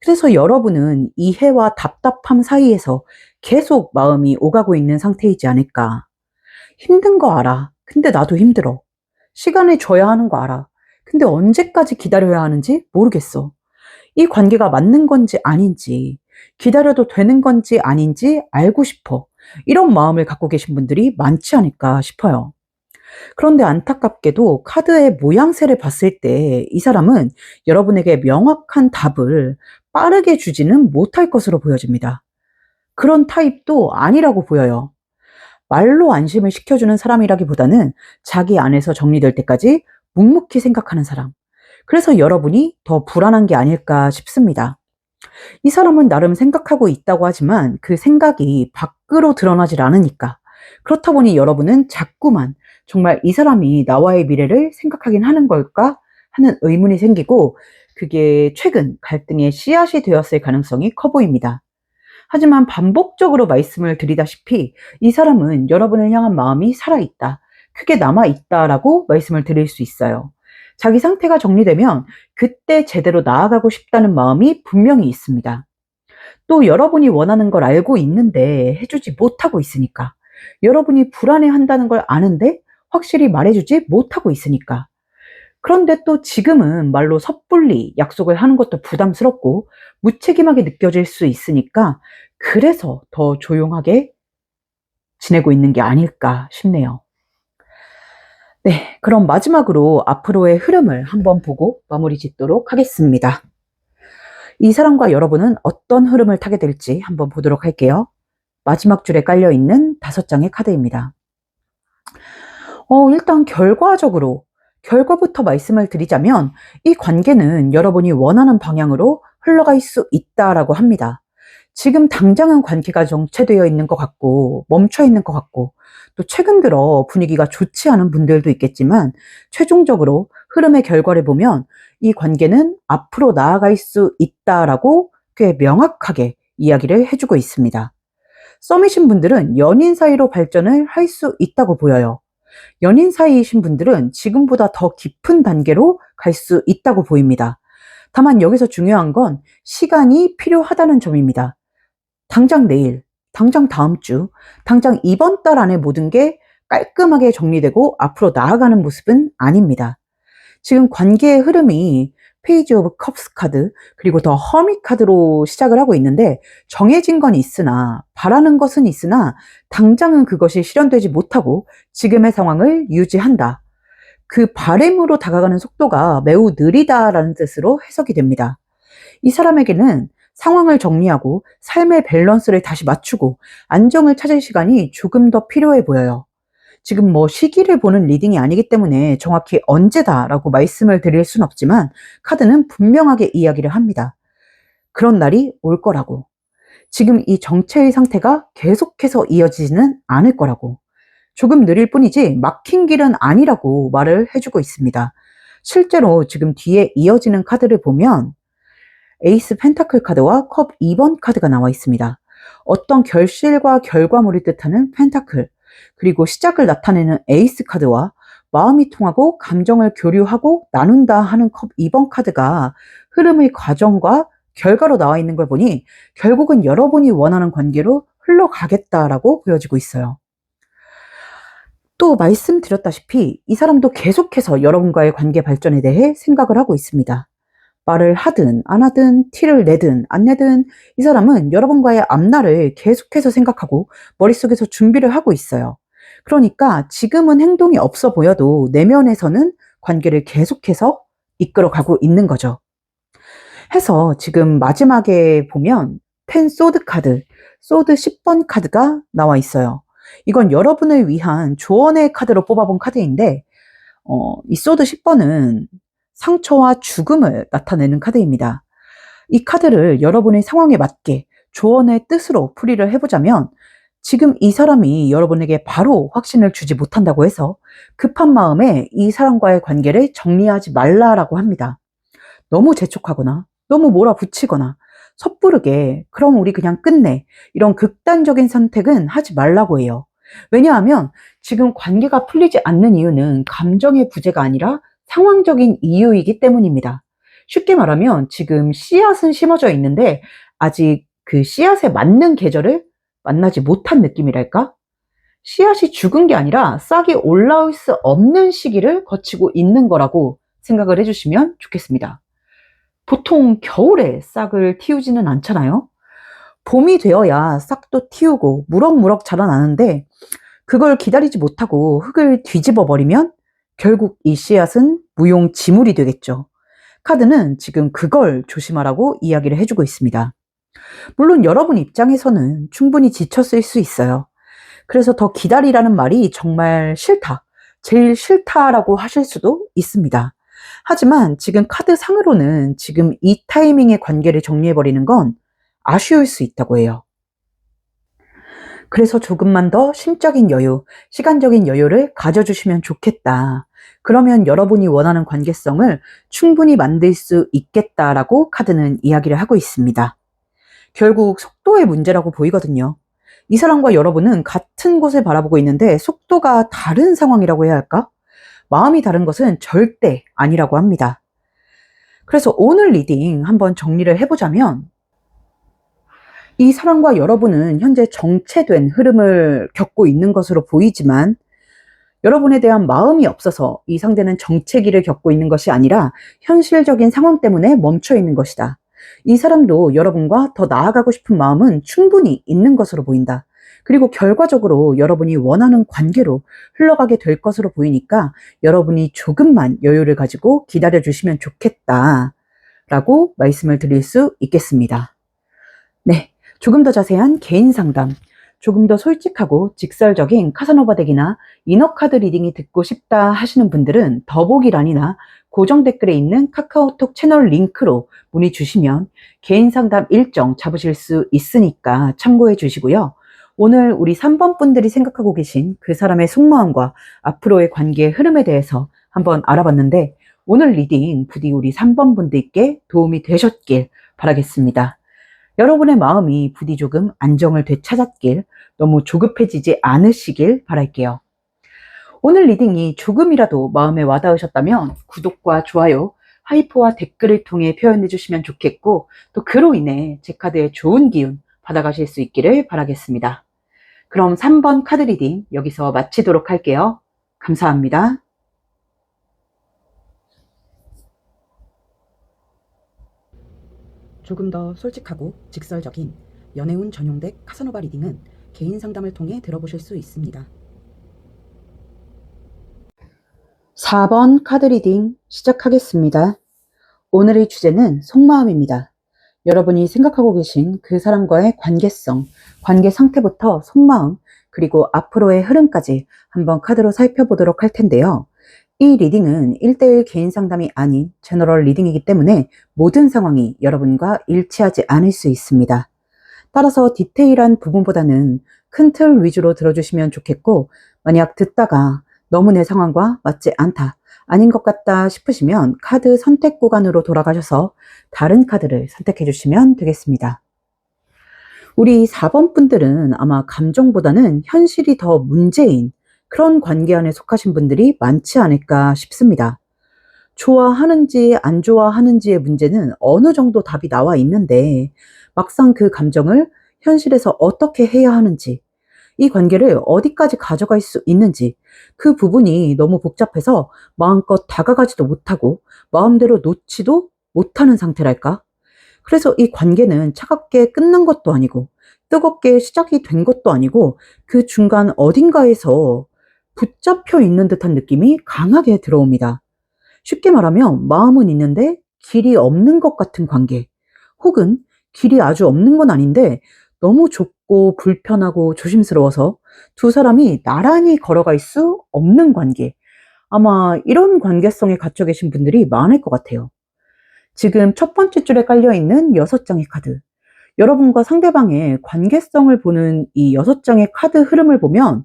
그래서 여러분은 이해와 답답함 사이에서 계속 마음이 오가고 있는 상태이지 않을까. 힘든 거 알아. 근데 나도 힘들어. 시간을 줘야 하는 거 알아. 근데 언제까지 기다려야 하는지 모르겠어. 이 관계가 맞는 건지 아닌지, 기다려도 되는 건지 아닌지 알고 싶어. 이런 마음을 갖고 계신 분들이 많지 않을까 싶어요. 그런데 안타깝게도 카드의 모양새를 봤을 때 이 사람은 여러분에게 명확한 답을 빠르게 주지는 못할 것으로 보여집니다. 그런 타입도 아니라고 보여요. 말로 안심을 시켜주는 사람이라기보다는 자기 안에서 정리될 때까지 묵묵히 생각하는 사람. 그래서 여러분이 더 불안한 게 아닐까 싶습니다. 이 사람은 나름 생각하고 있다고 하지만 그 생각이 밖으로 드러나질 않으니까. 그렇다 보니 여러분은 자꾸만 정말 이 사람이 나와의 미래를 생각하긴 하는 걸까 하는 의문이 생기고, 그게 최근 갈등의 씨앗이 되었을 가능성이 커 보입니다. 하지만 반복적으로 말씀을 드리다시피 이 사람은 여러분을 향한 마음이 살아있다, 크게 남아있다라고 말씀을 드릴 수 있어요. 자기 상태가 정리되면 그때 제대로 나아가고 싶다는 마음이 분명히 있습니다. 또 여러분이 원하는 걸 알고 있는데 해주지 못하고 있으니까. 여러분이 불안해한다는 걸 아는데 확실히 말해주지 못하고 있으니까. 그런데 또 지금은 말로 섣불리 약속을 하는 것도 부담스럽고 무책임하게 느껴질 수 있으니까, 그래서 더 조용하게 지내고 있는 게 아닐까 싶네요. 네, 그럼 마지막으로 앞으로의 흐름을 한번 보고 마무리 짓도록 하겠습니다. 이 사람과 여러분은 어떤 흐름을 타게 될지 한번 보도록 할게요. 마지막 줄에 깔려있는 5장의 카드입니다. 일단 결과부터 말씀을 드리자면 이 관계는 여러분이 원하는 방향으로 흘러갈 수 있다라고 합니다. 지금 당장은 관계가 정체되어 있는 것 같고 멈춰 있는 것 같고, 또 최근 들어 분위기가 좋지 않은 분들도 있겠지만, 최종적으로 흐름의 결과를 보면 이 관계는 앞으로 나아갈 수 있다라고 꽤 명확하게 이야기를 해주고 있습니다. 썸이신 분들은 연인 사이로 발전을 할 수 있다고 보여요. 연인 사이이신 분들은 지금보다 더 깊은 단계로 갈 수 있다고 보입니다. 다만 여기서 중요한 건 시간이 필요하다는 점입니다. 당장 내일, 당장 다음 주, 당장 이번 달 안에 모든 게 깔끔하게 정리되고 앞으로 나아가는 모습은 아닙니다. 지금 관계의 흐름이 페이지 오브 컵스 카드, 그리고 더 허밋 카드로 시작을 하고 있는데, 정해진 건 있으나, 바라는 것은 있으나 당장은 그것이 실현되지 못하고 지금의 상황을 유지한다. 그 바램으로 다가가는 속도가 매우 느리다라는 뜻으로 해석이 됩니다. 이 사람에게는 상황을 정리하고 삶의 밸런스를 다시 맞추고 안정을 찾을 시간이 조금 더 필요해 보여요. 지금 시기를 보는 리딩이 아니기 때문에 정확히 언제다라고 말씀을 드릴 순 없지만, 카드는 분명하게 이야기를 합니다. 그런 날이 올 거라고. 지금 이 정체의 상태가 계속해서 이어지지는 않을 거라고. 조금 느릴 뿐이지 막힌 길은 아니라고 말을 해주고 있습니다. 실제로 지금 뒤에 이어지는 카드를 보면 에이스 펜타클 카드와 컵 2번 카드가 나와 있습니다. 어떤 결실과 결과물을 뜻하는 펜타클, 그리고 시작을 나타내는 에이스 카드와 마음이 통하고 감정을 교류하고 나눈다 하는 컵 2번 카드가 흐름의 과정과 결과로 나와 있는 걸 보니 결국은 여러분이 원하는 관계로 흘러가겠다라고 보여지고 있어요. 또 말씀드렸다시피 이 사람도 계속해서 여러분과의 관계 발전에 대해 생각을 하고 있습니다. 말을 하든 안 하든 티를 내든 안 내든 이 사람은 여러분과의 앞날을 계속해서 생각하고 머릿속에서 준비를 하고 있어요. 그러니까 지금은 행동이 없어 보여도 내면에서는 관계를 계속해서 이끌어가고 있는 거죠. 해서 지금 마지막에 보면 펜 소드 카드, 소드 10번 카드가 나와 있어요. 이건 여러분을 위한 조언의 카드로 뽑아본 카드인데, 이 소드 10번은 상처와 죽음을 나타내는 카드입니다. 이 카드를 여러분의 상황에 맞게 조언의 뜻으로 풀이를 해보자면, 지금 이 사람이 여러분에게 바로 확신을 주지 못한다고 해서 급한 마음에 이 사람과의 관계를 정리하지 말라라고 합니다. 너무 재촉하거나 너무 몰아붙이거나 섣부르게 그럼 우리 그냥 끝내, 이런 극단적인 선택은 하지 말라고 해요. 왜냐하면 지금 관계가 풀리지 않는 이유는 감정의 부재가 아니라 상황적인 이유이기 때문입니다. 쉽게 말하면 지금 씨앗은 심어져 있는데 아직 그 씨앗에 맞는 계절을 만나지 못한 느낌이랄까? 씨앗이 죽은 게 아니라 싹이 올라올 수 없는 시기를 거치고 있는 거라고 생각을 해주시면 좋겠습니다. 보통 겨울에 싹을 틔우지는 않잖아요. 봄이 되어야 싹도 틔우고 무럭무럭 자라나는데, 그걸 기다리지 못하고 흙을 뒤집어 버리면 결국 이 씨앗은 무용지물이 되겠죠. 카드는 지금 그걸 조심하라고 이야기를 해주고 있습니다. 물론 여러분 입장에서는 충분히 지쳤을 수 있어요. 그래서 더 기다리라는 말이 정말 싫다, 제일 싫다라고 하실 수도 있습니다. 하지만 지금 카드 상으로는 지금 이 타이밍의 관계를 정리해버리는 건 아쉬울 수 있다고 해요. 그래서 조금만 더 심적인 여유, 시간적인 여유를 가져주시면 좋겠다. 그러면 여러분이 원하는 관계성을 충분히 만들 수 있겠다라고 카드는 이야기를 하고 있습니다. 결국 속도의 문제라고 보이거든요. 이 사람과 여러분은 같은 곳을 바라보고 있는데 속도가 다른 상황이라고 해야 할까? 마음이 다른 것은 절대 아니라고 합니다. 그래서 오늘 리딩 한번 정리를 해보자면 이 사람과 여러분은 현재 정체된 흐름을 겪고 있는 것으로 보이지만 여러분에 대한 마음이 없어서 이 상대는 정체기를 겪고 있는 것이 아니라 현실적인 상황 때문에 멈춰 있는 것이다. 이 사람도 여러분과 더 나아가고 싶은 마음은 충분히 있는 것으로 보인다. 그리고 결과적으로 여러분이 원하는 관계로 흘러가게 될 것으로 보이니까 여러분이 조금만 여유를 가지고 기다려 주시면 좋겠다 라고 말씀을 드릴 수 있겠습니다. 네, 조금 더 자세한 개인 상담, 조금 더 솔직하고 직설적인 카사노바 덱이나 이너카드 리딩이 듣고 싶다 하시는 분들은 더보기란이나 고정 댓글에 있는 카카오톡 채널 링크로 문의 주시면 개인 상담 일정 잡으실 수 있으니까 참고해 주시고요. 오늘 우리 3번 분들이 생각하고 계신 그 사람의 속마음과 앞으로의 관계의 흐름에 대해서 한번 알아봤는데 오늘 리딩 부디 우리 3번 분들께 도움이 되셨길 바라겠습니다. 여러분의 마음이 부디 조금 안정을 되찾았길, 너무 조급해지지 않으시길 바랄게요. 오늘 리딩이 조금이라도 마음에 와닿으셨다면 구독과 좋아요, 하이퍼와 댓글을 통해 표현해 주시면 좋겠고 또 그로 인해 제 카드의 좋은 기운 받아가실 수 있기를 바라겠습니다. 그럼 3번 카드 리딩 여기서 마치도록 할게요. 감사합니다. 조금 더 솔직하고 직설적인 연애운 전용 덱 카사노바 리딩은 개인 상담을 통해 들어보실 수 있습니다. 4번 카드 리딩 시작하겠습니다. 오늘의 주제는 속마음입니다. 여러분이 생각하고 계신 그 사람과의 관계성, 관계 상태부터 속마음, 그리고 앞으로의 흐름까지 한번 카드로 살펴보도록 할 텐데요. 이 리딩은 1대1 개인 상담이 아닌 제너럴 리딩이기 때문에 모든 상황이 여러분과 일치하지 않을 수 있습니다. 따라서 디테일한 부분보다는 큰 틀 위주로 들어주시면 좋겠고 만약 듣다가 너무 내 상황과 맞지 않다, 아닌 것 같다 싶으시면 카드 선택 구간으로 돌아가셔서 다른 카드를 선택해 주시면 되겠습니다. 우리 4번 분들은 아마 감정보다는 현실이 더 문제인 그런 관계 안에 속하신 분들이 많지 않을까 싶습니다. 좋아하는지 안 좋아하는지의 문제는 어느 정도 답이 나와 있는데 막상 그 감정을 현실에서 어떻게 해야 하는지, 이 관계를 어디까지 가져갈 수 있는지 그 부분이 너무 복잡해서 마음껏 다가가지도 못하고 마음대로 놓지도 못하는 상태랄까? 그래서 이 관계는 차갑게 끝난 것도 아니고 뜨겁게 시작이 된 것도 아니고 그 중간 어딘가에서 붙잡혀 있는 듯한 느낌이 강하게 들어옵니다. 쉽게 말하면 마음은 있는데 길이 없는 것 같은 관계, 혹은 길이 아주 없는 건 아닌데 너무 좁고 불편하고 조심스러워서 두 사람이 나란히 걸어갈 수 없는 관계. 아마 이런 관계성에 갇혀 계신 분들이 많을 것 같아요. 지금 첫 번째 줄에 깔려있는 6장의 카드. 여러분과 상대방의 관계성을 보는 이 6장의 카드 흐름을 보면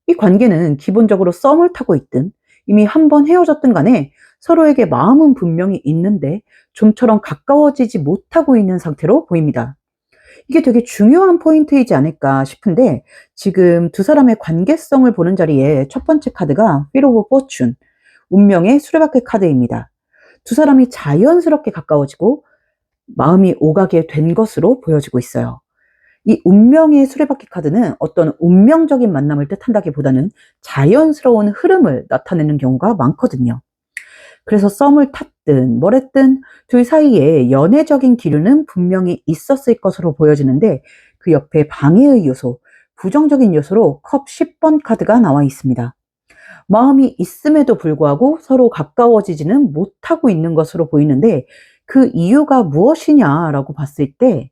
이 관계는 기본적으로 썸을 타고 있든 이미 한 번 헤어졌든 간에 서로에게 마음은 분명히 있는데 좀처럼 가까워지지 못하고 있는 상태로 보입니다. 이게 되게 중요한 포인트이지 않을까 싶은데 지금 두 사람의 관계성을 보는 자리에 첫 번째 카드가 Wheel of Fortune, 운명의 수레바퀴 카드입니다. 두 사람이 자연스럽게 가까워지고 마음이 오가게 된 것으로 보여지고 있어요. 이 운명의 수레바퀴 카드는 어떤 운명적인 만남을 뜻한다기보다는 자연스러운 흐름을 나타내는 경우가 많거든요. 그래서 썸을 탔든 뭘 했든 둘 사이에 연애적인 기류는 분명히 있었을 것으로 보여지는데 그 옆에 방해의 요소, 부정적인 요소로 컵 10번 카드가 나와 있습니다. 마음이 있음에도 불구하고 서로 가까워지지는 못하고 있는 것으로 보이는데 그 이유가 무엇이냐라고 봤을 때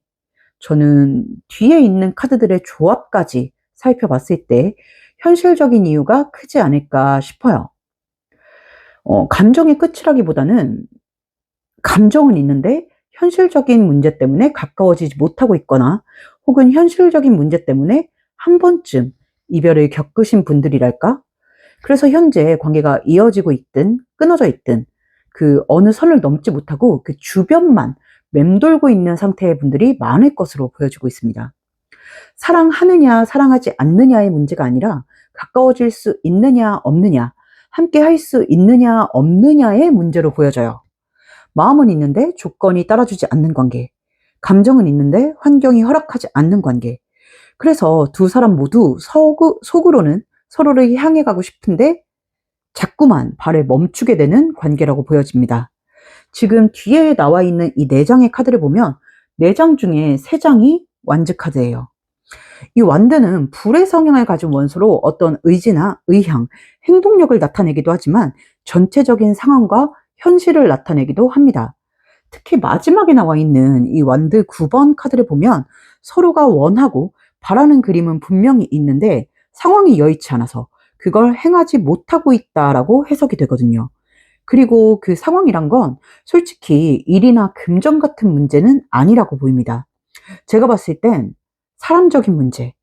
저는 뒤에 있는 카드들의 조합까지 살펴봤을 때 현실적인 이유가 크지 않을까 싶어요. 감정의 끝이라기보다는 감정은 있는데 현실적인 문제 때문에 가까워지지 못하고 있거나 혹은 현실적인 문제 때문에 한 번쯤 이별을 겪으신 분들이랄까? 그래서 현재 관계가 이어지고 있든 끊어져 있든 그 어느 선을 넘지 못하고 그 주변만 맴돌고 있는 상태의 분들이 많을 것으로 보여지고 있습니다. 사랑하느냐, 사랑하지 않느냐의 문제가 아니라 가까워질 수 있느냐, 없느냐, 함께 할 수 있느냐, 없느냐의 문제로 보여져요. 마음은 있는데 조건이 따라주지 않는 관계. 감정은 있는데 환경이 허락하지 않는 관계. 그래서 두 사람 모두 속으로는 서로를 향해 가고 싶은데 자꾸만 발을 멈추게 되는 관계라고 보여집니다. 지금 뒤에 나와 있는 이 4장의 카드를 보면 4장 중에 3장이 완즈 카드예요. 이 완드는 불의 성향을 가진 원소로 어떤 의지나 의향, 행동력을 나타내기도 하지만 전체적인 상황과 현실을 나타내기도 합니다. 특히 마지막에 나와 있는 이 완드 9번 카드를 보면 서로가 원하고 바라는 그림은 분명히 있는데 상황이 여의치 않아서 그걸 행하지 못하고 있다라고 해석이 되거든요. 그리고 그 상황이란 건 솔직히 일이나 금전 같은 문제는 아니라고 보입니다. 제가 봤을 땐 사람적인 문제,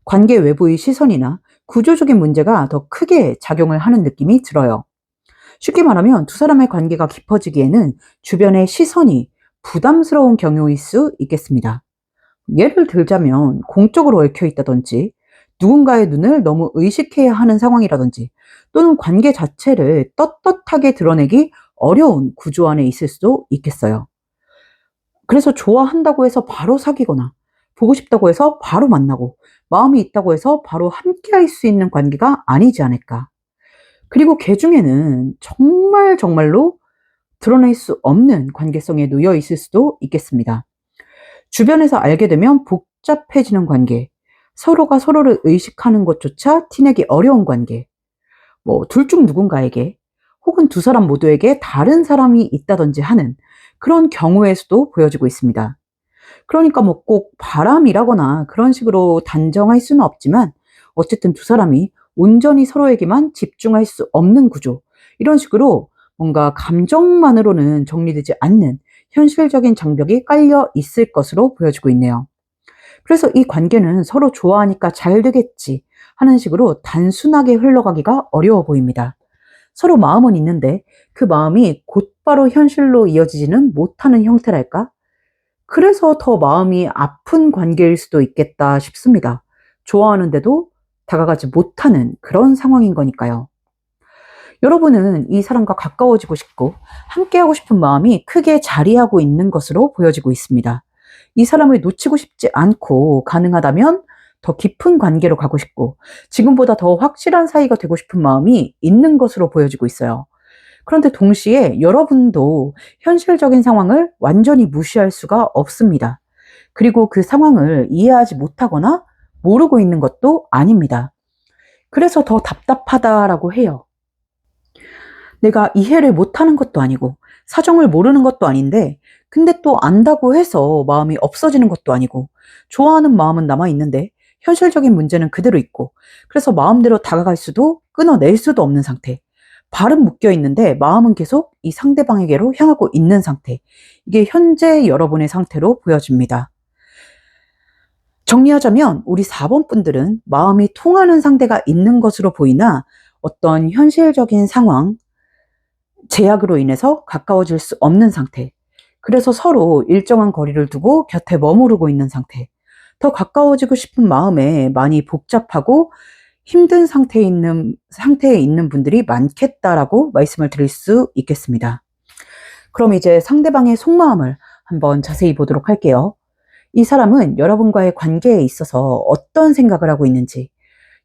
관계 외부의 시선이나 구조적인 문제가 더 크게 작용을 하는 느낌이 들어요. 쉽게 말하면 두 사람의 관계가 깊어지기에는 주변의 시선이 부담스러운 경우일 수 있겠습니다. 예를 들자면 공적으로 얽혀 있다든지 누군가의 눈을 너무 의식해야 하는 상황이라든지 또는 관계 자체를 떳떳하게 드러내기 어려운 구조 안에 있을 수도 있겠어요. 그래서 좋아한다고 해서 바로 사귀거나 보고 싶다고 해서 바로 만나고 마음이 있다고 해서 바로 함께 할 수 있는 관계가 아니지 않을까. 그리고 개 중에는 정말로 드러낼 수 없는 관계성에 놓여 있을 수도 있겠습니다. 주변에서 알게 되면 복잡해지는 관계, 서로가 서로를 의식하는 것조차 티내기 어려운 관계, 둘 중 누군가에게 혹은 두 사람 모두에게 다른 사람이 있다든지 하는 그런 경우의 수도 보여지고 있습니다. 그러니까 꼭 바람이라거나 그런 식으로 단정할 수는 없지만 어쨌든 두 사람이 온전히 서로에게만 집중할 수 없는 구조, 이런 식으로 뭔가 감정만으로는 정리되지 않는 현실적인 장벽이 깔려 있을 것으로 보여지고 있네요. 그래서 이 관계는 서로 좋아하니까 잘 되겠지 하는 식으로 단순하게 흘러가기가 어려워 보입니다. 서로 마음은 있는데 그 마음이 곧바로 현실로 이어지지는 못하는 형태랄까? 그래서 더 마음이 아픈 관계일 수도 있겠다 싶습니다. 좋아하는데도 다가가지 못하는 그런 상황인 거니까요. 여러분은 이 사람과 가까워지고 싶고 함께하고 싶은 마음이 크게 자리하고 있는 것으로 보여지고 있습니다. 이 사람을 놓치고 싶지 않고 가능하다면 더 깊은 관계로 가고 싶고 지금보다 더 확실한 사이가 되고 싶은 마음이 있는 것으로 보여지고 있어요. 그런데 동시에 여러분도 현실적인 상황을 완전히 무시할 수가 없습니다. 그리고 그 상황을 이해하지 못하거나 모르고 있는 것도 아닙니다. 그래서 더 답답하다라고 해요. 내가 이해를 못하는 것도 아니고 사정을 모르는 것도 아닌데 근데 또 안다고 해서 마음이 없어지는 것도 아니고 좋아하는 마음은 남아있는데 현실적인 문제는 그대로 있고 그래서 마음대로 다가갈 수도 끊어낼 수도 없는 상태. 발은 묶여 있는데 마음은 계속 이 상대방에게로 향하고 있는 상태. 이게 현재 여러분의 상태로 보여집니다. 정리하자면 우리 4번 분들은 마음이 통하는 상대가 있는 것으로 보이나 어떤 현실적인 상황, 제약으로 인해서 가까워질 수 없는 상태. 그래서 서로 일정한 거리를 두고 곁에 머무르고 있는 상태. 더 가까워지고 싶은 마음에 많이 복잡하고 힘든 상태에 있는 분들이 많겠다라고 말씀을 드릴 수 있겠습니다. 그럼 이제 상대방의 속마음을 한번 자세히 보도록 할게요. 이 사람은 여러분과의 관계에 있어서 어떤 생각을 하고 있는지,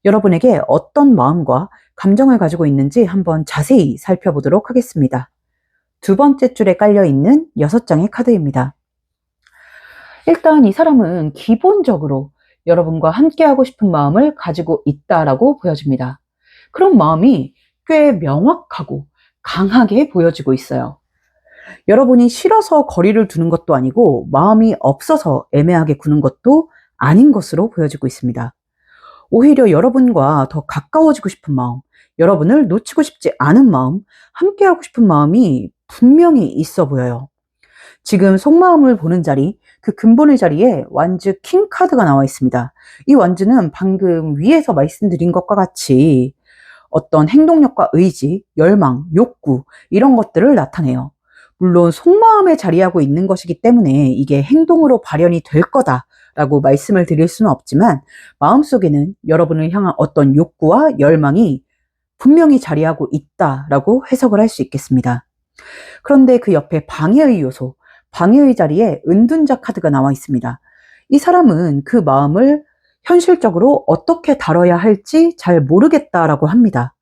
여러분에게 어떤 마음과 감정을 가지고 있는지 한번 자세히 살펴보도록 하겠습니다. 두 번째 줄에 깔려있는 6장의 카드입니다. 일단 이 사람은 기본적으로 여러분과 함께하고 싶은 마음을 가지고 있다라고 보여집니다. 그런 마음이 꽤 명확하고 강하게 보여지고 있어요. 여러분이 싫어서 거리를 두는 것도 아니고 마음이 없어서 애매하게 구는 것도 아닌 것으로 보여지고 있습니다. 오히려 여러분과 더 가까워지고 싶은 마음, 여러분을 놓치고 싶지 않은 마음, 함께하고 싶은 마음이 분명히 있어 보여요. 지금 속마음을 보는 자리, 그 근본의 자리에 완즈 킹 카드가 나와 있습니다. 이 완즈는 방금 위에서 말씀드린 것과 같이 어떤 행동력과 의지, 열망, 욕구 이런 것들을 나타내요. 물론 속마음에 자리하고 있는 것이기 때문에 이게 행동으로 발현이 될 거다라고 말씀을 드릴 수는 없지만 마음속에는 여러분을 향한 어떤 욕구와 열망이 분명히 자리하고 있다라고 해석을 할 수 있겠습니다. 그런데 그 옆에 방해의 요소, 방해의 자리에 은둔자 카드가 나와 있습니다. 이 사람은 그 마음을 현실적으로 어떻게 다뤄야 할지 잘 모르겠다라고 합니다.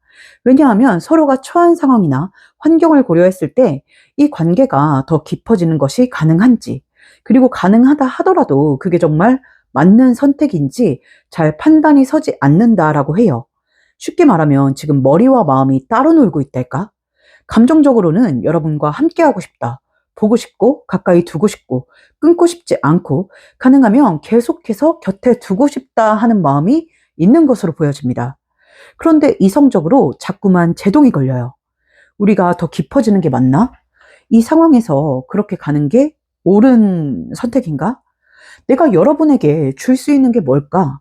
왜냐하면 서로가 처한 상황이나 환경을 고려했을 때 이 관계가 더 깊어지는 것이 가능한지, 그리고 가능하다 하더라도 그게 정말 맞는 선택인지 잘 판단이 서지 않는다라고 해요. 쉽게 말하면 지금 머리와 마음이 따로 놀고 있달까? 감정적으로는 여러분과 함께하고 싶다. 보고 싶고, 가까이 두고 싶고, 끊고 싶지 않고, 가능하면 계속해서 곁에 두고 싶다 하는 마음이 있는 것으로 보여집니다. 그런데 이성적으로 자꾸만 제동이 걸려요. 우리가 더 깊어지는 게 맞나? 이 상황에서 그렇게 가는 게 옳은 선택인가? 내가 여러분에게 줄 수 있는 게 뭘까?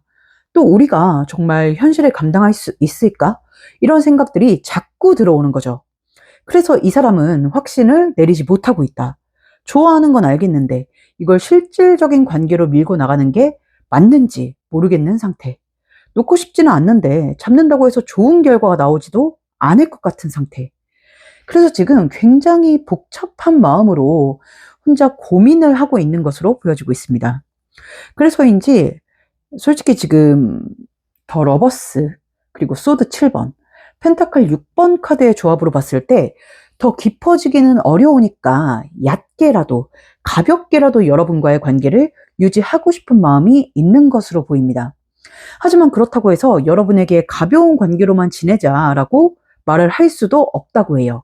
또 우리가 정말 현실에 감당할 수 있을까? 이런 생각들이 자꾸 들어오는 거죠. 그래서 이 사람은 확신을 내리지 못하고 있다. 좋아하는 건 알겠는데 이걸 실질적인 관계로 밀고 나가는 게 맞는지 모르겠는 상태. 놓고 싶지는 않는데 잡는다고 해서 좋은 결과가 나오지도 않을 것 같은 상태. 그래서 지금 굉장히 복잡한 마음으로 혼자 고민을 하고 있는 것으로 보여지고 있습니다. 그래서인지 솔직히 지금 더 러버스, 그리고 소드 7번, 펜타클 6번 카드의 조합으로 봤을 때 더 깊어지기는 어려우니까 얕게라도, 가볍게라도 여러분과의 관계를 유지하고 싶은 마음이 있는 것으로 보입니다. 하지만 그렇다고 해서 여러분에게 가벼운 관계로만 지내자라고 말을 할 수도 없다고 해요.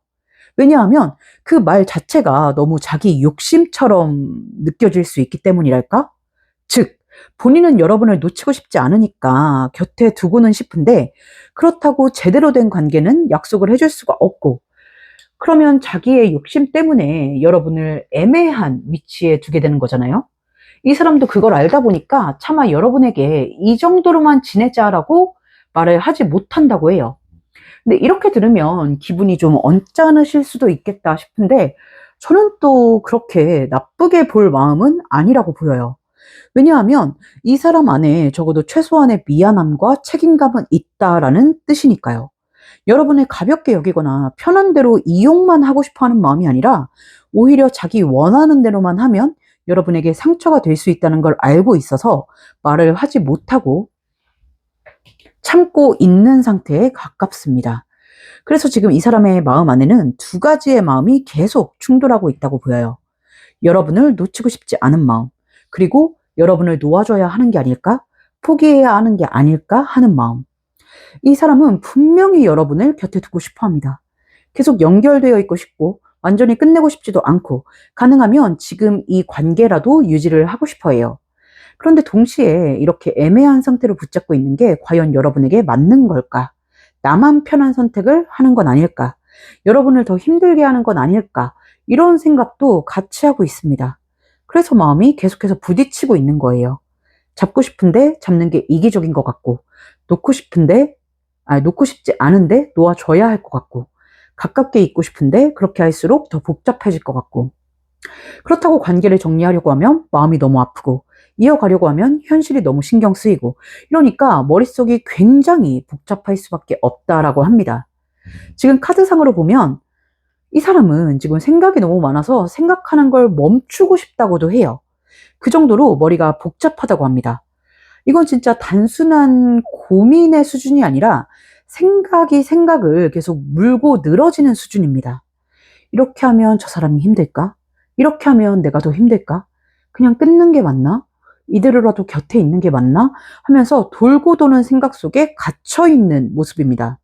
왜냐하면 그 말 자체가 너무 자기 욕심처럼 느껴질 수 있기 때문이랄까? 즉, 본인은 여러분을 놓치고 싶지 않으니까 곁에 두고는 싶은데 그렇다고 제대로 된 관계는 약속을 해줄 수가 없고, 그러면 자기의 욕심 때문에 여러분을 애매한 위치에 두게 되는 거잖아요. 이 사람도 그걸 알다 보니까 차마 여러분에게 이 정도로만 지내자라고 말을 하지 못한다고 해요. 근데 이렇게 들으면 기분이 좀 언짢으실 수도 있겠다 싶은데 저는 또 그렇게 나쁘게 볼 마음은 아니라고 보여요. 왜냐하면 이 사람 안에 적어도 최소한의 미안함과 책임감은 있다라는 뜻이니까요. 여러분을 가볍게 여기거나 편한 대로 이용만 하고 싶어 하는 마음이 아니라 오히려 자기 원하는 대로만 하면 여러분에게 상처가 될 수 있다는 걸 알고 있어서 말을 하지 못하고 참고 있는 상태에 가깝습니다. 그래서 지금 이 사람의 마음 안에는 두 가지의 마음이 계속 충돌하고 있다고 보여요. 여러분을 놓치고 싶지 않은 마음, 그리고 여러분을 놓아줘야 하는 게 아닐까? 포기해야 하는 게 아닐까 하는 마음. 이 사람은 분명히 여러분을 곁에 두고 싶어 합니다. 계속 연결되어 있고 싶고, 완전히 끝내고 싶지도 않고, 가능하면 지금 이 관계라도 유지를 하고 싶어 해요. 그런데 동시에 이렇게 애매한 상태로 붙잡고 있는 게 과연 여러분에게 맞는 걸까? 나만 편한 선택을 하는 건 아닐까? 여러분을 더 힘들게 하는 건 아닐까? 이런 생각도 같이 하고 있습니다. 그래서 마음이 계속해서 부딪히고 있는 거예요. 잡고 싶은데 잡는 게 이기적인 것 같고, 놓고 싶지 않은데 놓아줘야 할 것 같고, 가깝게 있고 싶은데 그렇게 할수록 더 복잡해질 것 같고, 그렇다고 관계를 정리하려고 하면 마음이 너무 아프고, 이어가려고 하면 현실이 너무 신경 쓰이고, 이러니까 머릿속이 굉장히 복잡할 수밖에 없다라고 합니다. 지금 카드상으로 보면 이 사람은 지금 생각이 너무 많아서 생각하는 걸 멈추고 싶다고도 해요. 그 정도로 머리가 복잡하다고 합니다. 이건 진짜 단순한 고민의 수준이 아니라 생각이 생각을 계속 물고 늘어지는 수준입니다. 이렇게 하면 저 사람이 힘들까? 이렇게 하면 내가 더 힘들까? 그냥 끊는 게 맞나? 이대로라도 곁에 있는 게 맞나? 하면서 돌고 도는 생각 속에 갇혀 있는 모습입니다.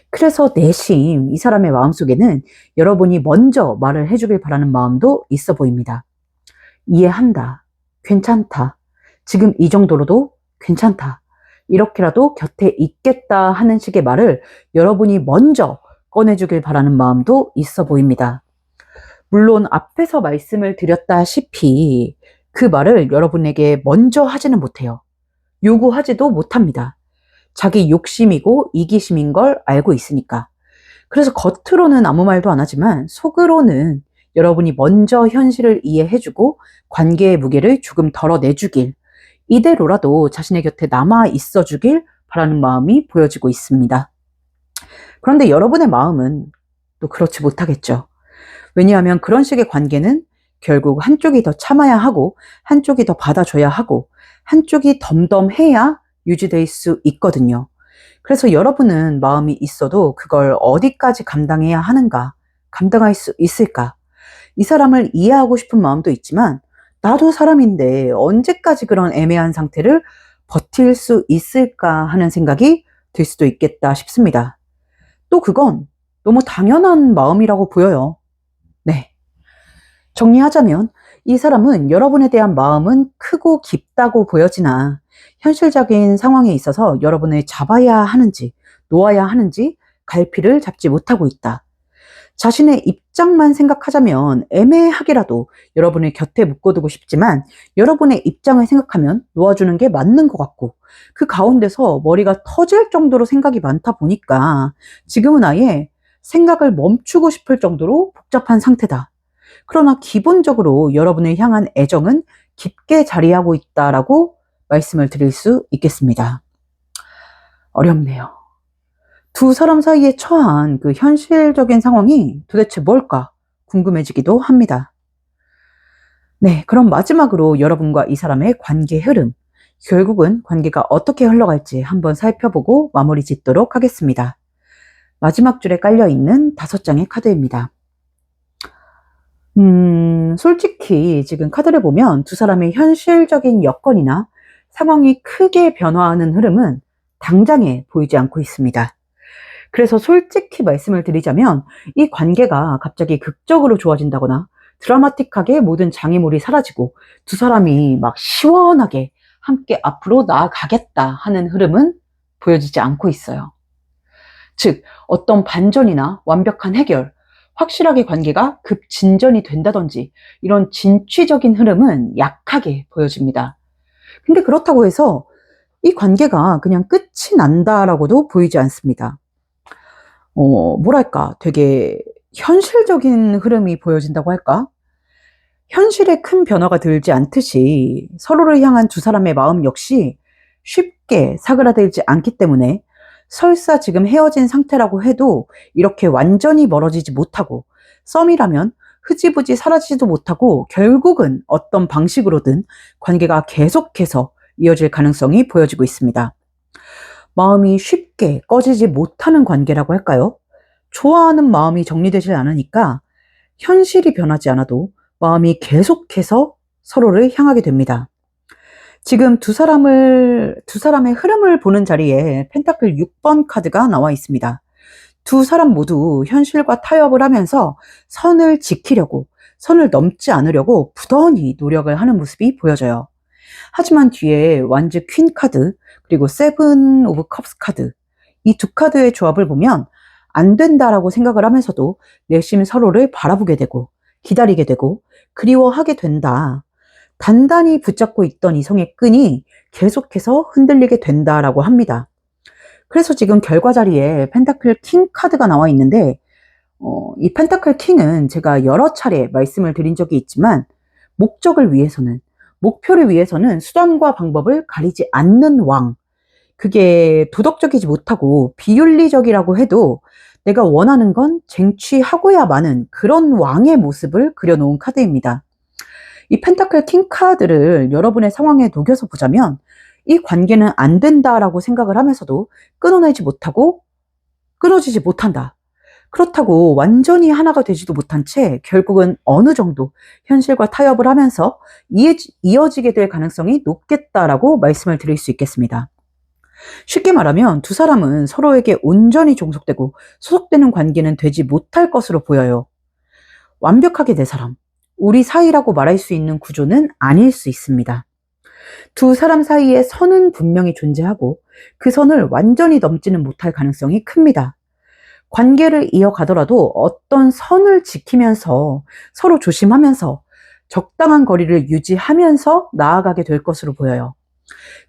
그래서 내심 이 사람의 마음속에는 여러분이 먼저 말을 해주길 바라는 마음도 있어 보입니다. 이해한다. 괜찮다. 지금 이 정도로도 괜찮다. 이렇게라도 곁에 있겠다 하는 식의 말을 여러분이 먼저 꺼내주길 바라는 마음도 있어 보입니다. 물론 앞에서 말씀을 드렸다시피 그 말을 여러분에게 먼저 하지는 못해요. 요구하지도 못합니다. 자기 욕심이고 이기심인 걸 알고 있으니까. 그래서 겉으로는 아무 말도 안 하지만 속으로는 여러분이 먼저 현실을 이해해주고 관계의 무게를 조금 덜어내주길, 이대로라도 자신의 곁에 남아 있어주길 바라는 마음이 보여지고 있습니다. 그런데 여러분의 마음은 또 그렇지 못하겠죠. 왜냐하면 그런 식의 관계는 결국 한쪽이 더 참아야 하고 한쪽이 더 받아줘야 하고 한쪽이 덤덤해야 유지될 수 있거든요. 그래서 여러분은 마음이 있어도 그걸 어디까지 감당해야 하는가, 감당할 수 있을까? 이 사람을 이해하고 싶은 마음도 있지만 나도 사람인데 언제까지 그런 애매한 상태를 버틸 수 있을까 하는 생각이 들 수도 있겠다 싶습니다. 또 그건 너무 당연한 마음이라고 보여요. 네. 정리하자면 이 사람은 여러분에 대한 마음은 크고 깊다고 보여지나 현실적인 상황에 있어서 여러분을 잡아야 하는지 놓아야 하는지 갈피를 잡지 못하고 있다. 자신의 입장만 생각하자면 애매하게라도 여러분을 곁에 묶어두고 싶지만 여러분의 입장을 생각하면 놓아주는 게 맞는 것 같고 그 가운데서 머리가 터질 정도로 생각이 많다 보니까 지금은 아예 생각을 멈추고 싶을 정도로 복잡한 상태다. 그러나 기본적으로 여러분을 향한 애정은 깊게 자리하고 있다라고 말씀을 드릴 수 있겠습니다. 어렵네요. 두 사람 사이에 처한 그 현실적인 상황이 도대체 뭘까 궁금해지기도 합니다. 네, 그럼 마지막으로 여러분과 이 사람의 관계 흐름, 결국은 관계가 어떻게 흘러갈지 한번 살펴보고 마무리 짓도록 하겠습니다. 마지막 줄에 깔려있는 5장의 카드입니다. 솔직히 지금 카드를 보면 두 사람의 현실적인 여건이나 상황이 크게 변화하는 흐름은 당장에 보이지 않고 있습니다. 그래서 솔직히 말씀을 드리자면 이 관계가 갑자기 극적으로 좋아진다거나 드라마틱하게 모든 장애물이 사라지고 두 사람이 막 시원하게 함께 앞으로 나아가겠다 하는 흐름은 보여지지 않고 있어요. 즉, 어떤 반전이나 완벽한 해결, 확실하게 관계가 급진전이 된다든지 이런 진취적인 흐름은 약하게 보여집니다. 근데 그렇다고 해서 이 관계가 그냥 끝이 난다라고도 보이지 않습니다. 뭐랄까, 되게 현실적인 흐름이 보여진다고 할까? 현실에 큰 변화가 들지 않듯이 서로를 향한 두 사람의 마음 역시 쉽게 사그라들지 않기 때문에 설사 지금 헤어진 상태라고 해도 이렇게 완전히 멀어지지 못하고 썸이라면 흐지부지 사라지지도 못하고 결국은 어떤 방식으로든 관계가 계속해서 이어질 가능성이 보여지고 있습니다. 마음이 쉽게 꺼지지 못하는 관계라고 할까요? 좋아하는 마음이 정리되지 않으니까 현실이 변하지 않아도 마음이 계속해서 서로를 향하게 됩니다. 지금 두 사람의 흐름을 보는 자리에 펜타클 6번 카드가 나와 있습니다. 두 사람 모두 현실과 타협을 하면서 선을 지키려고, 선을 넘지 않으려고 부단히 노력을 하는 모습이 보여져요. 하지만 뒤에 완즈 퀸 카드, 그리고 세븐 오브 컵스 카드, 이 두 카드의 조합을 보면 안 된다라고 생각을 하면서도 내심 서로를 바라보게 되고 기다리게 되고 그리워하게 된다. 단단히 붙잡고 있던 이성의 끈이 계속해서 흔들리게 된다라고 합니다. 그래서 지금 결과 자리에 펜타클 킹 카드가 나와 있는데 이 펜타클 킹은 제가 여러 차례 말씀을 드린 적이 있지만 목적을 위해서는, 목표를 위해서는 수단과 방법을 가리지 않는 왕, 그게 도덕적이지 못하고 비윤리적이라고 해도 내가 원하는 건 쟁취하고야 마는 그런 왕의 모습을 그려놓은 카드입니다. 이 펜타클 킹 카드를 여러분의 상황에 녹여서 보자면 이 관계는 안 된다라고 생각을 하면서도 끊어내지 못하고 끊어지지 못한다. 그렇다고 완전히 하나가 되지도 못한 채 결국은 어느 정도 현실과 타협을 하면서 이어지게 될 가능성이 높겠다라고 말씀을 드릴 수 있겠습니다. 쉽게 말하면 두 사람은 서로에게 온전히 종속되고 소속되는 관계는 되지 못할 것으로 보여요. 완벽하게 내 사람, 우리 사이라고 말할 수 있는 구조는 아닐 수 있습니다. 두 사람 사이에 선은 분명히 존재하고 그 선을 완전히 넘지는 못할 가능성이 큽니다. 관계를 이어가더라도 어떤 선을 지키면서 서로 조심하면서 적당한 거리를 유지하면서 나아가게 될 것으로 보여요.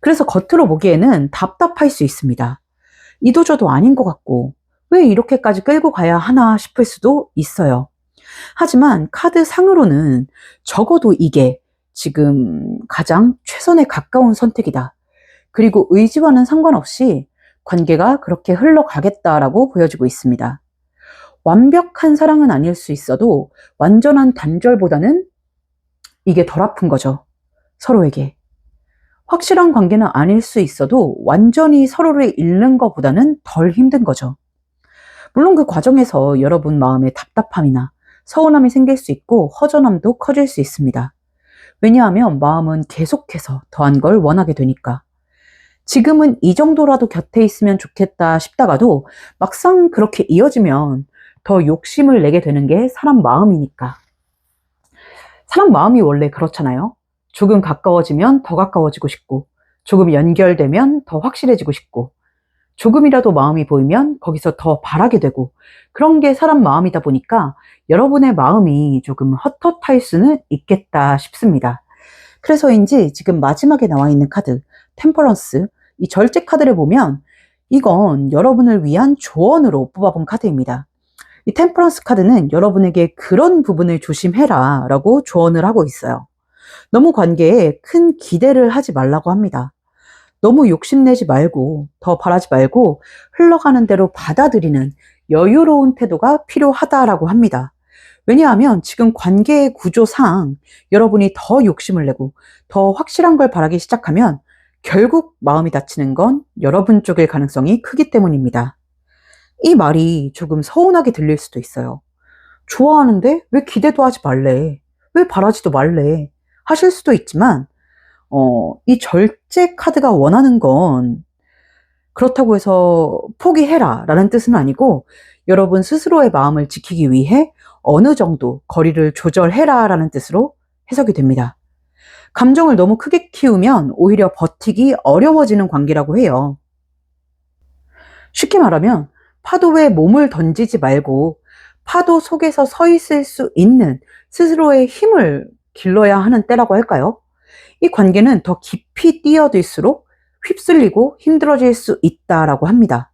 그래서 겉으로 보기에는 답답할 수 있습니다. 이도저도 아닌 것 같고 왜 이렇게까지 끌고 가야 하나 싶을 수도 있어요. 하지만 카드 상으로는 적어도 이게 지금 가장 최선에 가까운 선택이다. 그리고 의지와는 상관없이 관계가 그렇게 흘러가겠다라고 보여지고 있습니다. 완벽한 사랑은 아닐 수 있어도 완전한 단절보다는 이게 덜 아픈 거죠. 서로에게. 확실한 관계는 아닐 수 있어도 완전히 서로를 잃는 것보다는 덜 힘든 거죠. 물론 그 과정에서 여러분 마음에 답답함이나 서운함이 생길 수 있고 허전함도 커질 수 있습니다. 왜냐하면 마음은 계속해서 더한 걸 원하게 되니까. 지금은 이 정도라도 곁에 있으면 좋겠다 싶다가도 막상 그렇게 이어지면 더 욕심을 내게 되는 게 사람 마음이니까. 사람 마음이 원래 그렇잖아요. 조금 가까워지면 더 가까워지고 싶고, 조금 연결되면 더 확실해지고 싶고, 조금이라도 마음이 보이면 거기서 더 바라게 되고, 그런 게 사람 마음이다 보니까 여러분의 마음이 조금 헛헛할 수는 있겠다 싶습니다. 그래서인지 지금 마지막에 나와 있는 카드, 템퍼런스, 이 절제 카드를 보면 이건 여러분을 위한 조언으로 뽑아본 카드입니다. 이 템퍼런스 카드는 여러분에게 그런 부분을 조심해라 라고 조언을 하고 있어요. 너무 관계에 큰 기대를 하지 말라고 합니다. 너무 욕심내지 말고 더 바라지 말고 흘러가는 대로 받아들이는 여유로운 태도가 필요하다라고 합니다. 왜냐하면 지금 관계의 구조상 여러분이 더 욕심을 내고 더 확실한 걸 바라기 시작하면 결국 마음이 다치는 건 여러분 쪽일 가능성이 크기 때문입니다. 이 말이 조금 서운하게 들릴 수도 있어요. 좋아하는데 왜 기대도 하지 말래? 왜 바라지도 말래? 하실 수도 있지만 이 절제 카드가 원하는 건 그렇다고 해서 포기해라 라는 뜻은 아니고 여러분 스스로의 마음을 지키기 위해 어느 정도 거리를 조절해라 라는 뜻으로 해석이 됩니다. 감정을 너무 크게 키우면 오히려 버티기 어려워지는 관계라고 해요. 쉽게 말하면 파도에 몸을 던지지 말고 파도 속에서 서 있을 수 있는 스스로의 힘을 길러야 하는 때라고 할까요? 이 관계는 더 깊이 뛰어들수록 휩쓸리고 힘들어질 수 있다라고 합니다.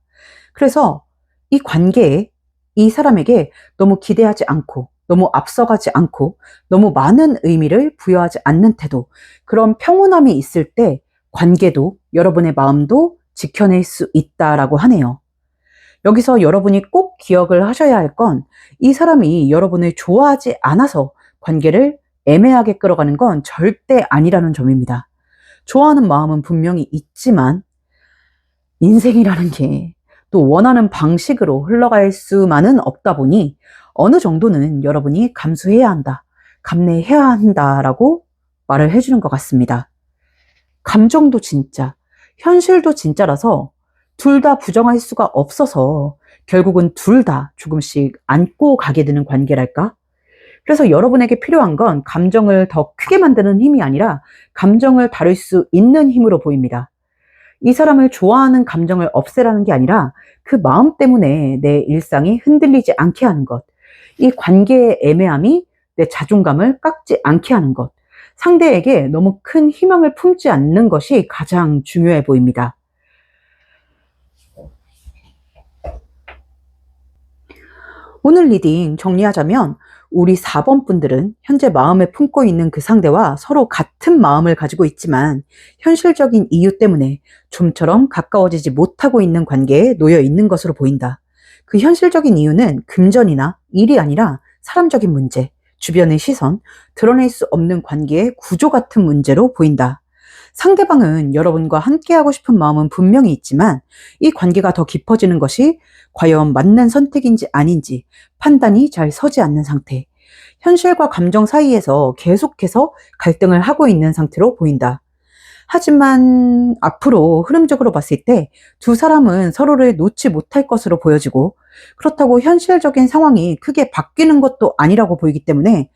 그래서 이 관계에 이 사람에게 너무 기대하지 않고 너무 앞서가지 않고 너무 많은 의미를 부여하지 않는 태도, 그런 평온함이 있을 때 관계도 여러분의 마음도 지켜낼 수 있다라고 하네요. 여기서 여러분이 꼭 기억을 하셔야 할 건 이 사람이 여러분을 좋아하지 않아서 관계를 애매하게 끌어가는 건 절대 아니라는 점입니다. 좋아하는 마음은 분명히 있지만 인생이라는 게 또 원하는 방식으로 흘러갈 수만은 없다 보니 어느 정도는 여러분이 감수해야 한다, 감내해야 한다라고 말을 해주는 것 같습니다. 감정도 진짜, 현실도 진짜라서 둘 다 부정할 수가 없어서 결국은 둘 다 조금씩 안고 가게 되는 관계랄까? 그래서 여러분에게 필요한 건 감정을 더 크게 만드는 힘이 아니라 감정을 다룰 수 있는 힘으로 보입니다. 이 사람을 좋아하는 감정을 없애라는 게 아니라 그 마음 때문에 내 일상이 흔들리지 않게 하는 것, 이 관계의 애매함이 내 자존감을 깎지 않게 하는 것, 상대에게 너무 큰 희망을 품지 않는 것이 가장 중요해 보입니다. 오늘 리딩 정리하자면 우리 4번 분들은 현재 마음에 품고 있는 그 상대와 서로 같은 마음을 가지고 있지만 현실적인 이유 때문에 좀처럼 가까워지지 못하고 있는 관계에 놓여 있는 것으로 보인다. 그 현실적인 이유는 금전이나 일이 아니라 사람적인 문제, 주변의 시선, 드러낼 수 없는 관계의 구조 같은 문제로 보인다. 상대방은 여러분과 함께하고 싶은 마음은 분명히 있지만 이 관계가 더 깊어지는 것이 과연 맞는 선택인지 아닌지 판단이 잘 서지 않는 상태. 현실과 감정 사이에서 계속해서 갈등을 하고 있는 상태로 보인다. 하지만 앞으로 흐름적으로 봤을 때 두 사람은 서로를 놓지 못할 것으로 보여지고 그렇다고 현실적인 상황이 크게 바뀌는 것도 아니라고 보이기 때문에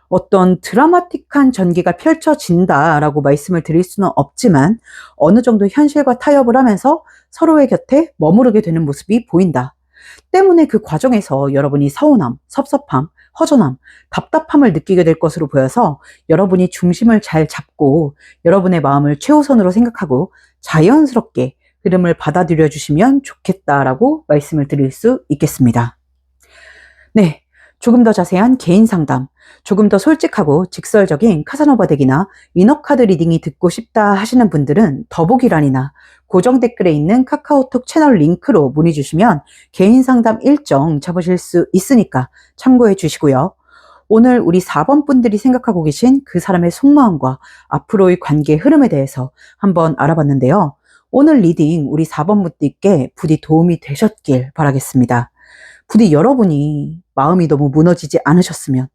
어떤 드라마틱한 전개가 펼쳐진다라고 말씀을 드릴 수는 없지만 어느 정도 현실과 타협을 하면서 서로의 곁에 머무르게 되는 모습이 보인다. 때문에 그 과정에서 여러분이 서운함, 섭섭함, 허전함, 답답함을 느끼게 될 것으로 보여서 여러분이 중심을 잘 잡고 여러분의 마음을 최우선으로 생각하고 자연스럽게 흐름을 받아들여 주시면 좋겠다라고 말씀을 드릴 수 있겠습니다. 네, 조금 더 자세한 개인 상담, 조금 더 솔직하고 직설적인 카사노바 덱이나 이너카드 리딩이 듣고 싶다 하시는 분들은 더보기란이나 고정 댓글에 있는 카카오톡 채널 링크로 문의 주시면 개인 상담 일정 잡으실 수 있으니까 참고해 주시고요. 오늘 우리 4번 분들이 생각하고 계신 그 사람의 속마음과 앞으로의 관계 흐름에 대해서 한번 알아봤는데요. 오늘 리딩 우리 4번 분들께 부디 도움이 되셨길 바라겠습니다. 부디 여러분이 마음이 너무 무너지지 않으셨으면,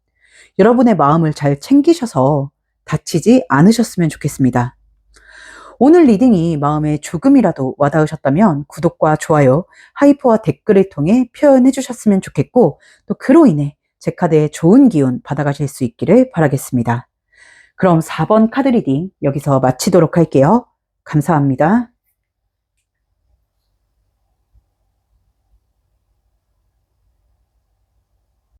여러분의 마음을 잘 챙기셔서 다치지 않으셨으면 좋겠습니다. 오늘 리딩이 마음에 조금이라도 와닿으셨다면 구독과 좋아요, 하이퍼와 댓글을 통해 표현해 주셨으면 좋겠고, 또 그로 인해 제 카드의 좋은 기운 받아가실 수 있기를 바라겠습니다. 그럼 4번 카드 리딩 여기서 마치도록 할게요. 감사합니다.